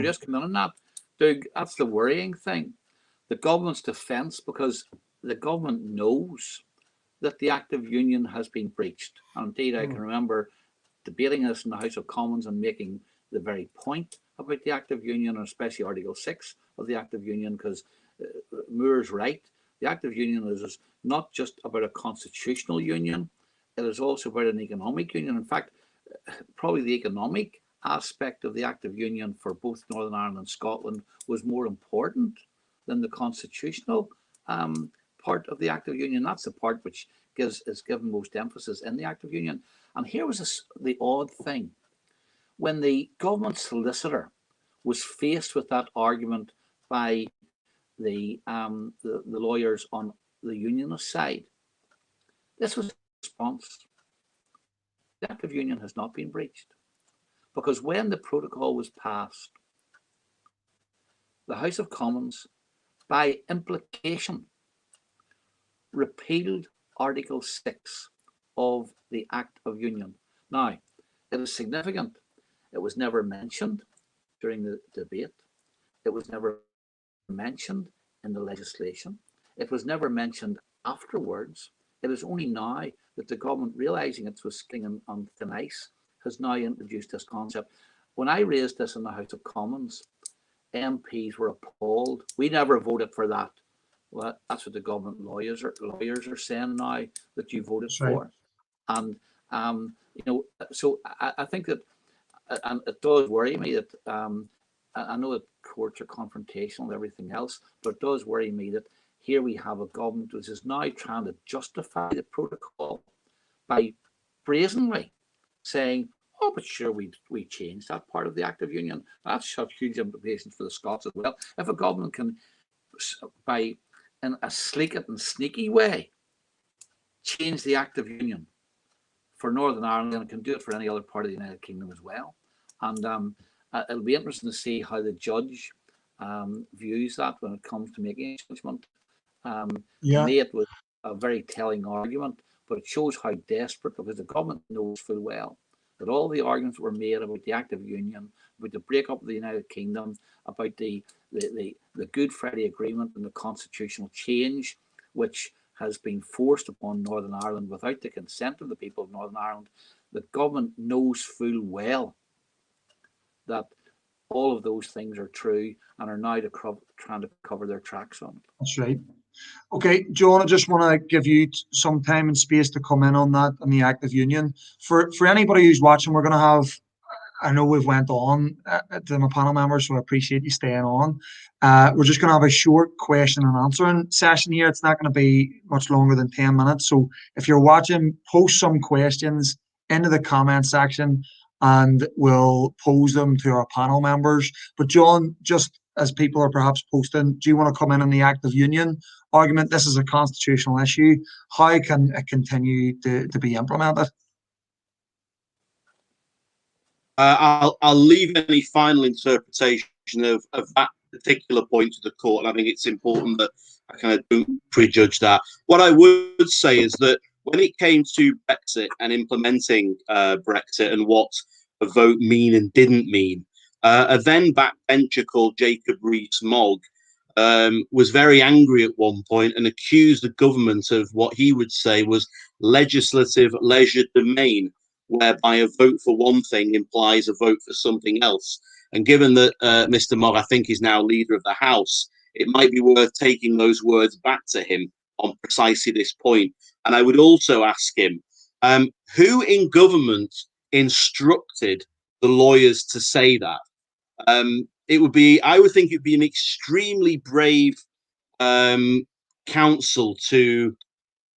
Just come in on that, Doug. That's the worrying thing. The government's defence, because the government knows that the Act of Union has been breached. And indeed, I can remember debating this in the House of Commons and making the very point about the Act of Union, and especially Article 6 of the Act of Union, because Moore's right. The Act of Union is not just about a constitutional union, it is also about an economic union. In fact, probably the economic aspect of the Act of Union for both Northern Ireland and Scotland was more important than the constitutional part of the Act of Union. That's the part which is given most emphasis in the Act of Union. And here was the odd thing. When the government solicitor was faced with that argument by the lawyers on the Unionist side, this was the response. the Act of Union has not been breached. Because when the protocol was passed, the House of Commons, by implication, repealed Article 6 of the Act of Union. Now, it is significant. It was never mentioned during the debate. It was never mentioned in the legislation. It was never mentioned afterwards. It is only now that the government, realising it was skating on thin ice, has now introduced this concept. When I raised this in the House of Commons, MPs were appalled. We never voted for that. Well, that's what the government lawyers are saying now, that you voted for. And you know, so I think that, and it does worry me that I know that courts are confrontational and everything else, but it does worry me that here we have a government which is now trying to justify the protocol by brazenly saying, oh, but sure, we changed that part of the Act of Union. That's had huge implications for the Scots as well. If a government can, by in a sleek and sneaky way, change the Act of Union for Northern Ireland, and can do it for any other part of the United Kingdom as well. And it'll be interesting to see how the judge views that when it comes to making a judgment. To me, it was a very telling argument, but it shows how desperate, because the government knows full well that all the arguments were made about the Act of Union, about the breakup of the United Kingdom, about the Good Friday Agreement and the constitutional change, which has been forced upon Northern Ireland without the consent of the people of Northern Ireland. The government knows full well that all of those things are true and are now trying to cover their tracks on it. That's right. Okay, John, I just want to give you some time and space to come in on that, on the Act of Union. For anybody who's watching, we're going to have, I know we've went on to my panel members, so I appreciate you staying on. We're just going to have a short question and answering session here. It's not going to be much longer than 10 minutes. So if you're watching, post some questions into the comment section and we'll pose them to our panel members. But John, just as people are perhaps posting, do you want to come in on the Act of Union argument? This is a constitutional issue. How can it continue to be implemented? I'll leave any final interpretation of that particular point to the court. I think it's important that I kind of don't prejudge that. What I would say is that when it came to Brexit and implementing Brexit and what a vote mean and didn't mean, a then backbencher called Jacob Rees-Mogg was very angry at one point and accused the government of what he would say was legislative leisure domain, whereby a vote for one thing implies a vote for something else. And given that Mr. Mogg, I think, is now leader of the House, it might be worth taking those words back to him on precisely this point. And I would also ask him, who in government instructed the lawyers to say that? It would be, I would think it'd be an extremely brave counsel to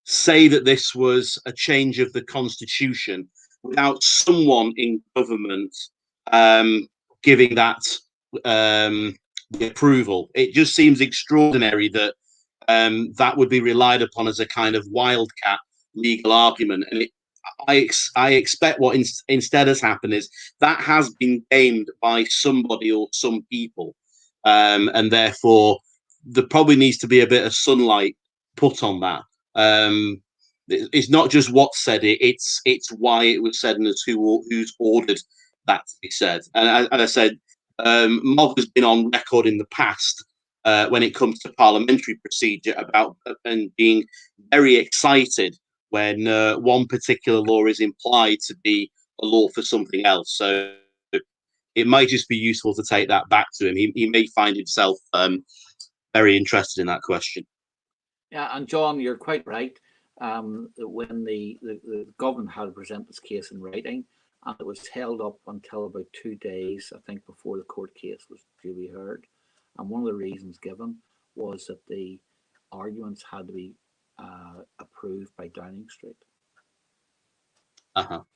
say that this was a change of the constitution without someone in government giving that the approval. It just seems extraordinary that that would be relied upon as a kind of wildcat legal argument. And I expect what instead has happened is that has been gamed by somebody or some people, and therefore there probably needs to be a bit of sunlight put on that. It's not just what said it; it's why it was said and who's ordered that to be said. And I said, Mogg has been on record in the past when it comes to parliamentary procedure about and being very excited when one particular law is implied to be a law for something else. So it might just be useful to take that back to him. He may find himself very interested in that question. Yeah, and John, you're quite right. When the government had to present this case in writing, and it was held up until about 2 days, I think, before the court case was duly heard. And one of the reasons given was that the arguments had to be approved by Downing Street.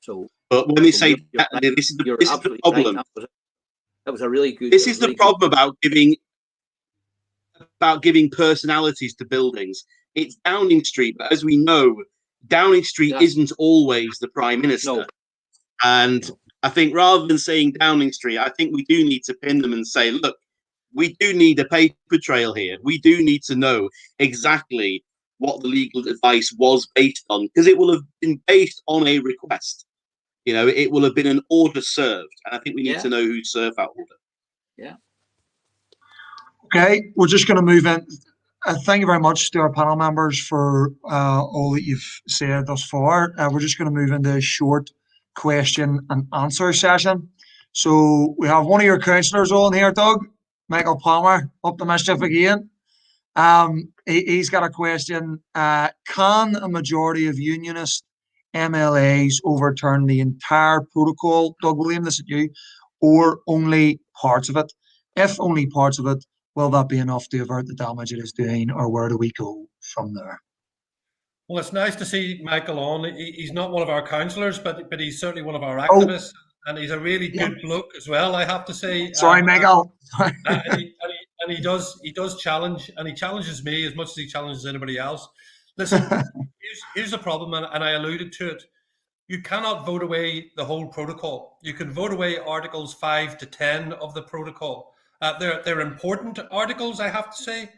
So, but when they say that, this is the problem. Right. That was a really good. This is the problem about giving personalities to buildings. It's Downing Street, but as we know, Downing Street isn't always the Prime Minister. No. And I think rather than saying Downing Street, I think we do need to pin them and say, look, we do need a paper trail here. We do need to know exactly what the legal advice was based on, because it will have been based on a request. You know, it will have been an order served. And I think we need to know who served that order. Yeah. Okay, we're just going to move in. Thank you very much to our panel members for all that you've said thus far. We're just going to move into a short question and answer session. So we have one of your councillors on here, Doug, Michael Palmer, up the mischief again. He's got a question. Can a majority of Unionist MLAs overturn the entire protocol? Doug, we'll aim this at you, or only parts of it? If only parts of it, will that be enough to avert the damage it is doing, or where do we go from there? Well, it's nice to see Michael on. He's not one of our councillors, but he's certainly one of our activists, and he's a really good bloke as well, I have to say. Sorry, Michael. And he does challenge, and he challenges me as much as he challenges anybody else. Listen, here's the problem, and I alluded to it. You cannot vote away the whole protocol. You can vote away Articles 5 to 10 of the protocol. They're important articles, I have to say.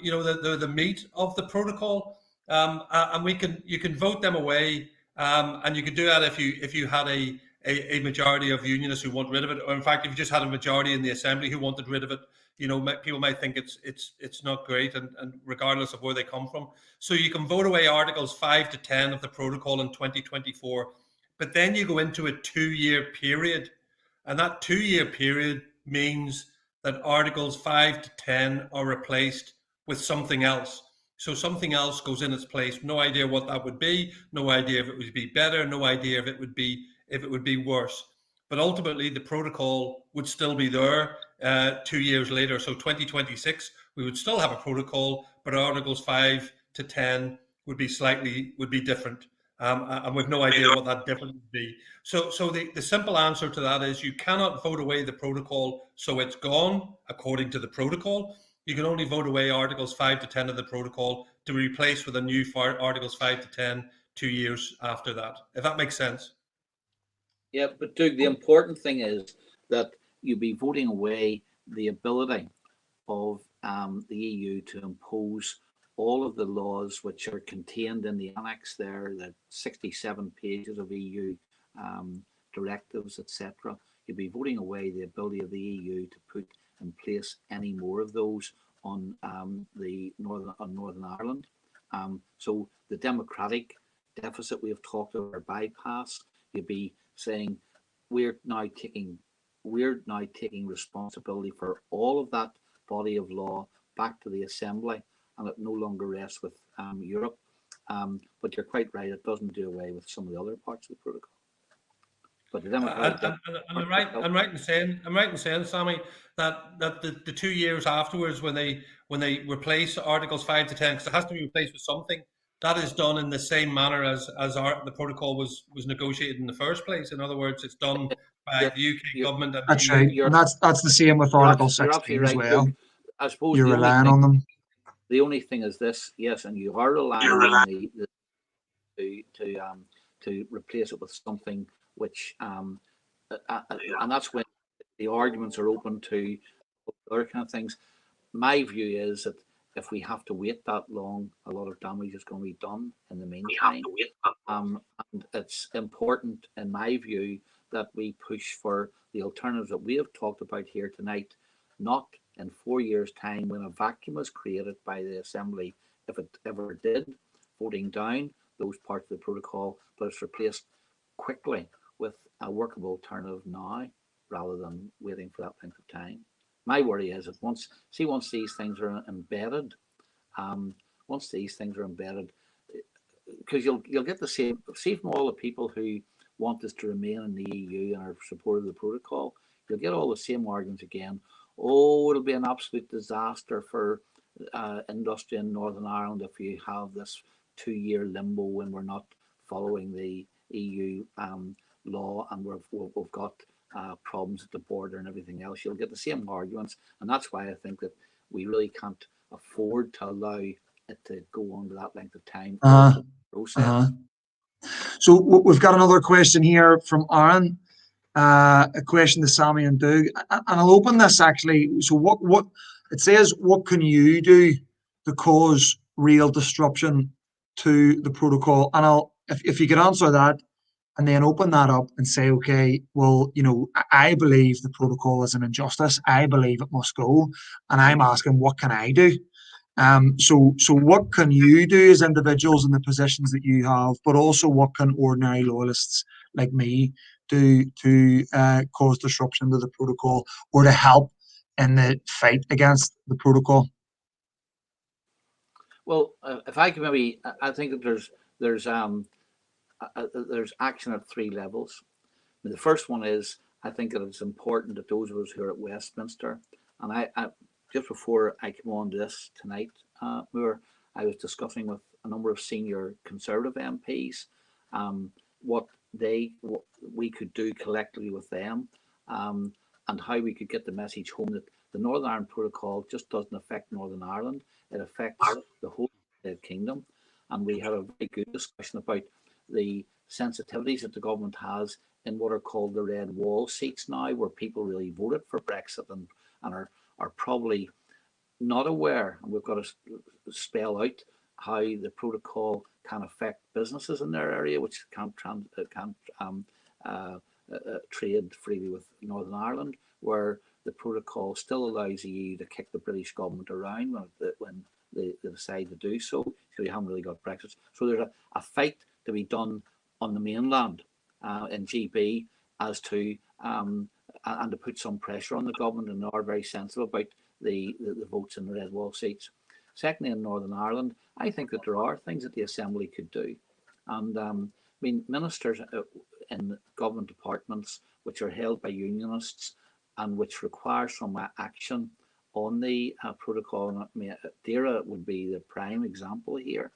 You know, the meat of the protocol, and you can vote them away, and you can do that if you had a majority of Unionists who want rid of it, or in fact, if you just had a majority in the Assembly who wanted rid of it. You know, people might think it's not great, and regardless of where they come from. So you can vote away Articles 5 to 10 of the protocol in 2024, but then you go into a 2-year period, and that 2-year period means that Articles 5 to 10 are replaced with something else. So something else goes in its place. No idea what that would be. No idea if it would be better. No idea if it would be worse. But ultimately, the protocol would still be there 2 years later. So 2026, we would still have a protocol, but Articles 5 to 10 would be different. And we've no idea what that difference would be. So the simple answer to that is you cannot vote away the protocol so it's gone according to the protocol. You can only vote away Articles 5 to 10 of the protocol to be replaced with a new Articles 5 to 10 2 years after that, if that makes sense. Yeah, but Doug, the important thing is that you be voting away the ability of the EU to impose all of the laws which are contained in the annex there, the 67 pages of EU directives, etc. You'll be voting away the ability of the EU to put in place any more of those on Northern Ireland. So the democratic deficit we have talked about, or bypass, you'll be saying we're now taking responsibility for all of that body of law back to the Assembly, and it no longer rests with Europe. But you're quite right; it doesn't do away with some of the other parts of the protocol. But the democratic I'm right in saying, Sammy, that the 2 years afterwards, when they replace Articles 5 to 10, because it has to be replaced with something. That is done in the same manner as the protocol was negotiated in the first place. In other words, it's done by the UK government. That's right, and that's the same with Article 16 as well. I suppose you're relying on them. The only thing is this, yes, and you are relying on to replace it with something which, and that's when the arguments are open to other kind of things. My view is that if we have to wait that long, a lot of damage is going to be done in the meantime. And it's important, in my view, that we push for the alternatives that we have talked about here tonight, not in 4 years' time when a vacuum is created by the Assembly, if it ever did, voting down those parts of the protocol, but it's replaced quickly with a workable alternative now, rather than waiting for that length of time. My worry is that once these things are embedded, because you'll get the same. See, from all the people who want us to remain in the EU and are supportive of the protocol, you'll get all the same arguments again. Oh, it'll be an absolute disaster for industry in Northern Ireland if you have this 2-year limbo when we're not following the EU law, and we've got problems at the border and everything else. You'll get the same arguments, and that's why I think that we really can't afford to allow it to go on to that length of time. Process. So we've got another question here from Aaron. A question to Sammy and Doug, and I'll open this actually. So what it says, what can you do to cause real disruption to the protocol? And if you could answer that, and then open that up and say, okay, well, I believe the protocol is an injustice. I believe it must go, and I'm asking, what can I do? So what can you do as individuals in the positions that you have, but also what can ordinary loyalists like me do to cause disruption to the protocol or to help in the fight against the protocol? Well, if I can maybe, I think that there's action at three levels. The first one is, I think that it's important that those of us who are at Westminster, and I just before I came on this tonight, I was discussing with a number of senior Conservative MPs what we could do collectively with them, and how we could get the message home that the Northern Ireland Protocol just doesn't affect Northern Ireland; it affects the whole Kingdom. And we had a very good discussion about the sensitivities that the government has in what are called the red wall seats now, where people really voted for Brexit and are probably not aware, and we've got to spell out how the protocol can affect businesses in their area, which can't trade freely with Northern Ireland, where the protocol still allows the EU to kick the British government around when they decide to do so. So you haven't really got Brexit. So there's a fight to be done on the mainland in GB as to and to put some pressure on the government, and they are very sensitive about the votes in the red wall seats. Secondly, in Northern Ireland, I think that there are things that the Assembly could do. And I mean, ministers in government departments which are held by Unionists and which require some action on the protocol, and I mean, DAERA would be the prime example here.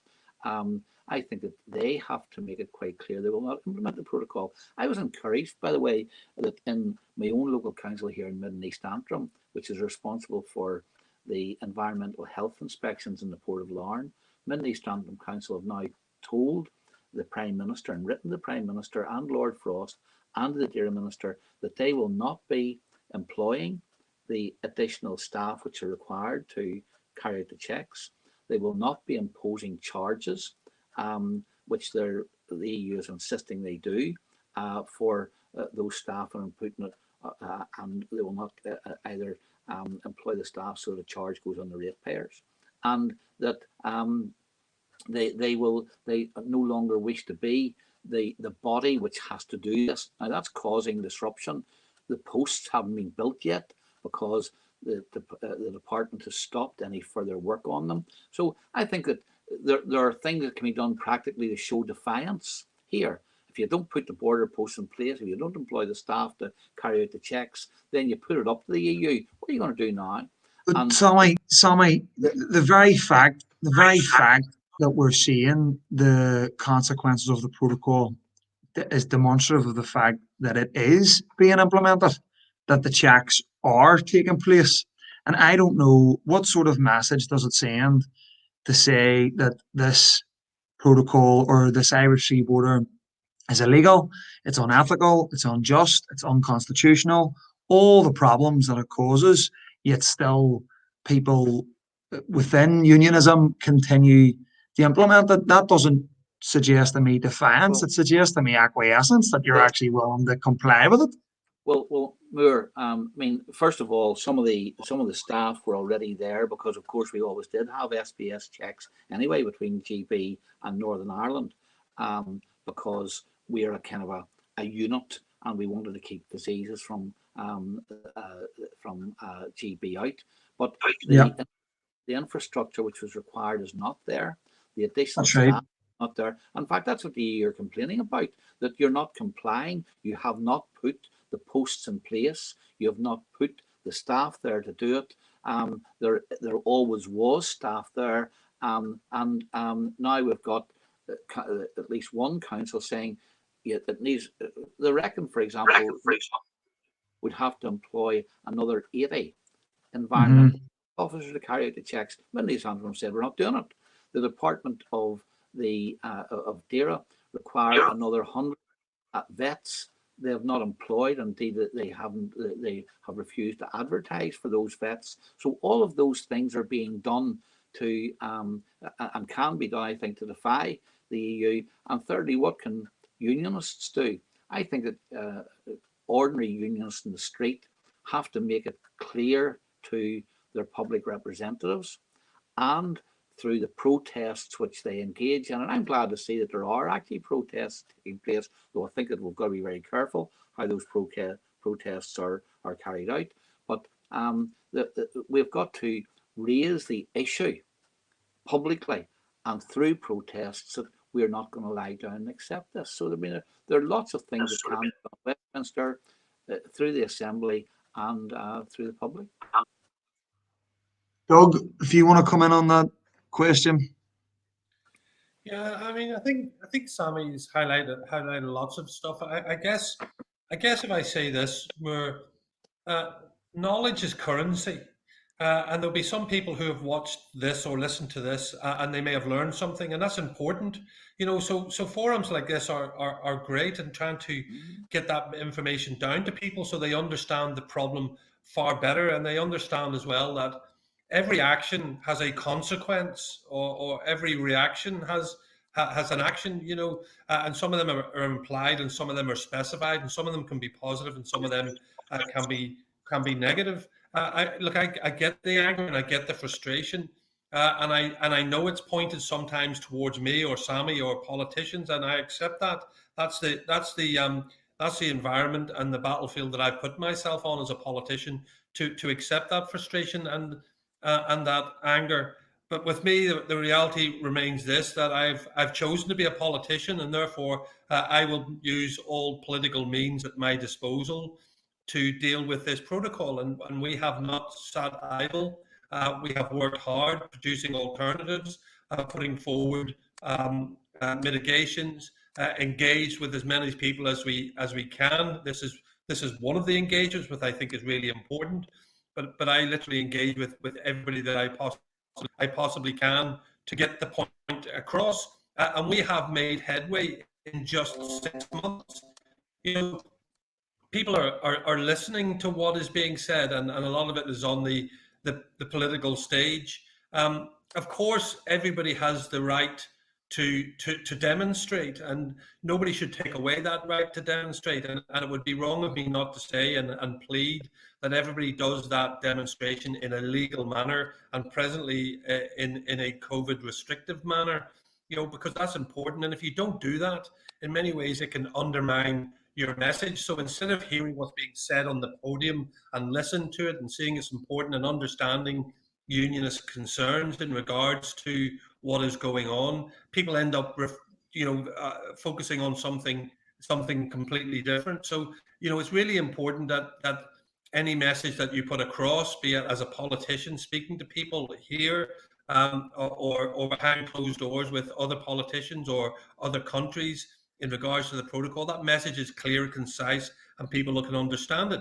I think that they have to make it quite clear they will not implement the protocol. I was encouraged, by the way, that in my own local council here in Mid and East Antrim, which is responsible for the environmental health inspections in the Port of Larne, Mid and East Antrim Council have now told the Prime Minister and written the Prime Minister and Lord Frost and the DAERA Minister that they will not be employing the additional staff which are required to carry out the checks. They will not be imposing charges, which the EU is insisting they do for those staff and putting it, and they will not either employ the staff so the charge goes on the ratepayers, and that they no longer wish to be the body which has to do this. Now that's causing disruption. The posts haven't been built yet because the department has stopped any further work on them. So I think that there are things that can be done practically to show defiance here. If you don't put the border posts in place, if you don't employ the staff to carry out the checks, then you put it up to the EU. What are you going to do now? But Sammy, the very fact that we're seeing the consequences of the protocol is demonstrative of the fact that it is being implemented, that the checks are taking place. And I don't know what sort of message does it send to say that this protocol or this Irish Sea border is illegal, it's unethical, it's unjust, it's unconstitutional, all the problems that it causes, yet still people within unionism continue to implement it. That doesn't suggest to me defiance, it suggests to me acquiescence, that you're actually willing to comply with it. Well, Moore, I mean, first of all, some of the staff were already there because, of course, we always did have SPS checks anyway between GB and Northern Ireland, because we are a kind of a unit, and we wanted to keep diseases from GB out. But the infrastructure which was required is not there. The additional staff is not there. In fact, that's what the EU are complaining about, that you're not complying. You have not put the posts in place. You have not put the staff there to do it. There always was staff there, and now we've got at least one council saying it needs. They reckon, for example, would have to employ another 80 environmental officers to carry out the checks. Mid and East Antrim said we're not doing it. The Department of of DAERA require another 100 vets. They have not employed, indeed they have refused to advertise for those vets. So all of those things are being done to and can be done, I think, to defy the EU. And thirdly, what can unionists do? I think that ordinary unionists in the street have to make it clear to their public representatives and through the protests which they engage in. And I'm glad to see that there are actually protests taking place, though I think that we've got to be very careful how those protests are carried out. But we've got to raise the issue publicly and through protests that we're not going to lie down and accept this. So I mean, there are lots of things that can be done in Westminster, through the Assembly and through the public. Doug, if you want to come in on that question. Yeah, I mean, I think Sammy's highlighted lots of stuff. I guess if I say this, knowledge is currency, and there'll be some people who have watched this or listened to this, and they may have learned something, and that's important. You know, so forums like this are great in trying to get that information down to people so they understand the problem far better, and they understand as well that every action has a consequence, or every reaction has an action, you know, and some of them are implied, and some of them are specified, and some of them can be positive, and some of them can be negative. I get the anger and I get the frustration, and I know it's pointed sometimes towards me or Sammy or politicians, and I accept that. That's the environment and the battlefield that I put myself on as a politician, to accept that frustration and that anger. But with me, the reality remains this: that I've chosen to be a politician, and therefore I will use all political means at my disposal to deal with this protocol. And we have not sat idle. We have worked hard, producing alternatives, putting forward mitigations, engaged with as many people as we can. This is one of the engagements which I think is really important. But I literally engage with everybody that I possibly can to get the point across. And we have made headway in just 6 months. You know, people are listening to what is being said, and a lot of it is on the political stage. Of course, everybody has the right to demonstrate, and nobody should take away that right to demonstrate. And it would be wrong of me not to say and plead that everybody does that demonstration in a legal manner, and presently in a COVID restrictive manner, you know, because that's important. And if you don't do that, in many ways it can undermine your message. So instead of hearing what's being said on the podium and listen to it and seeing it's important and understanding unionist concerns in regards to what is going on, people end up, focusing on something completely different. So, you know, it's really important that any message that you put across, be it as a politician speaking to people here, or behind closed doors with other politicians or other countries in regards to the protocol, that message is clear, concise, and people can understand it.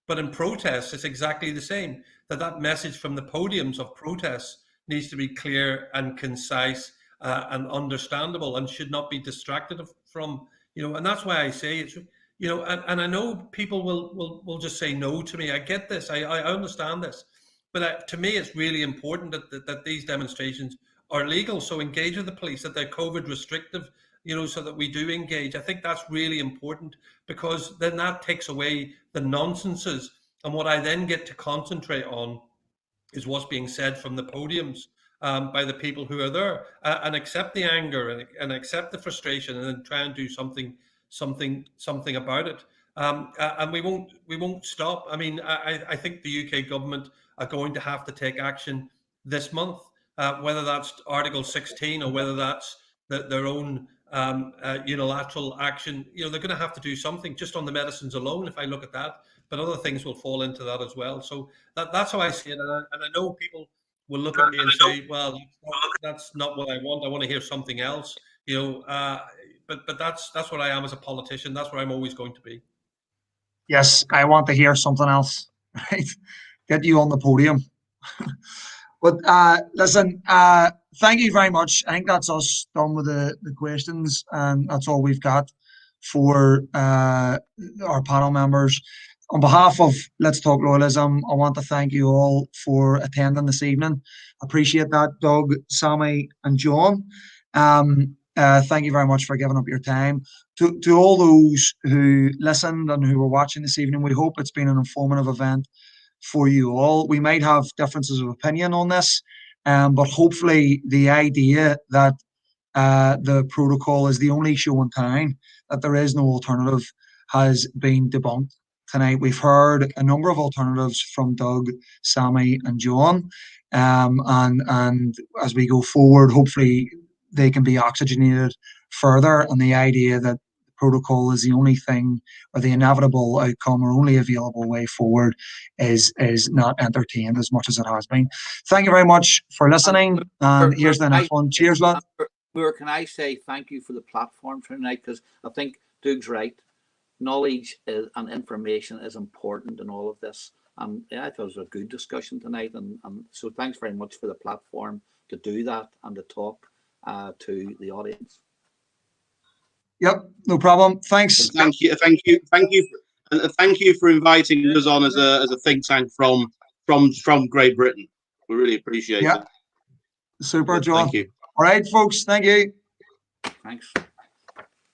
But in protests, it's exactly the same. That message from the podiums of protests needs to be clear and concise and understandable, and should not be distracted from, you know. And that's why I say it's, you know, and I know people will just say no to me. I get this. I understand this. But to me, it's really important that these demonstrations are legal. So engage with the police, that they're COVID restrictive, you know, so that we do engage. I think that's really important, because then that takes away the nonsenses. And what I then get to concentrate on is what's being said from the podiums by the people who are there, and accept the anger and accept the frustration, and then try and do something about it. And we won't stop. I mean, I think the UK government are going to have to take action this month, whether that's Article 16 or whether that's their own unilateral action. You know, they're going to have to do something just on the medicines alone, if I look at that, but other things will fall into that as well. So that's how I see it. And I know people will look at me and say, well, that's not what I want. I want to hear something else, you know, but that's what I am as a politician. That's where I'm always going to be. Yes, I want to hear something else, right? Get you on the podium. But listen, thank you very much. I think that's us done with the questions, and that's all we've got for our panel members. On behalf of Let's Talk Loyalism, I want to thank you all for attending this evening. Appreciate that, Doug, Sammy, and John. Thank you very much for giving up your time. To all those who listened and who were watching this evening, we hope it's been an informative event for you all. We might have differences of opinion on this, but hopefully the idea that the protocol is the only show in town, that there is no alternative, has been debunked tonight. We've heard a number of alternatives from Doug, Sammy, and John, and as we go forward, hopefully they can be oxygenated further, and the idea that the protocol is the only thing, or the inevitable outcome, or only available way forward is not entertained as much as it has been. Thank you very much for listening, and here's the next one. Cheers, lads. Can I say thank you for the platform tonight, because I think Doug's right. Knowledge and information is important in all of this. Yeah, I thought it was a good discussion tonight, and so thanks very much for the platform to do that and to talk to the audience. Yep, no problem. Thanks. And thank you for inviting us on as a think tank from Great Britain. We really appreciate it. Super, John. Thank you. All right, folks. Thank you. Thanks.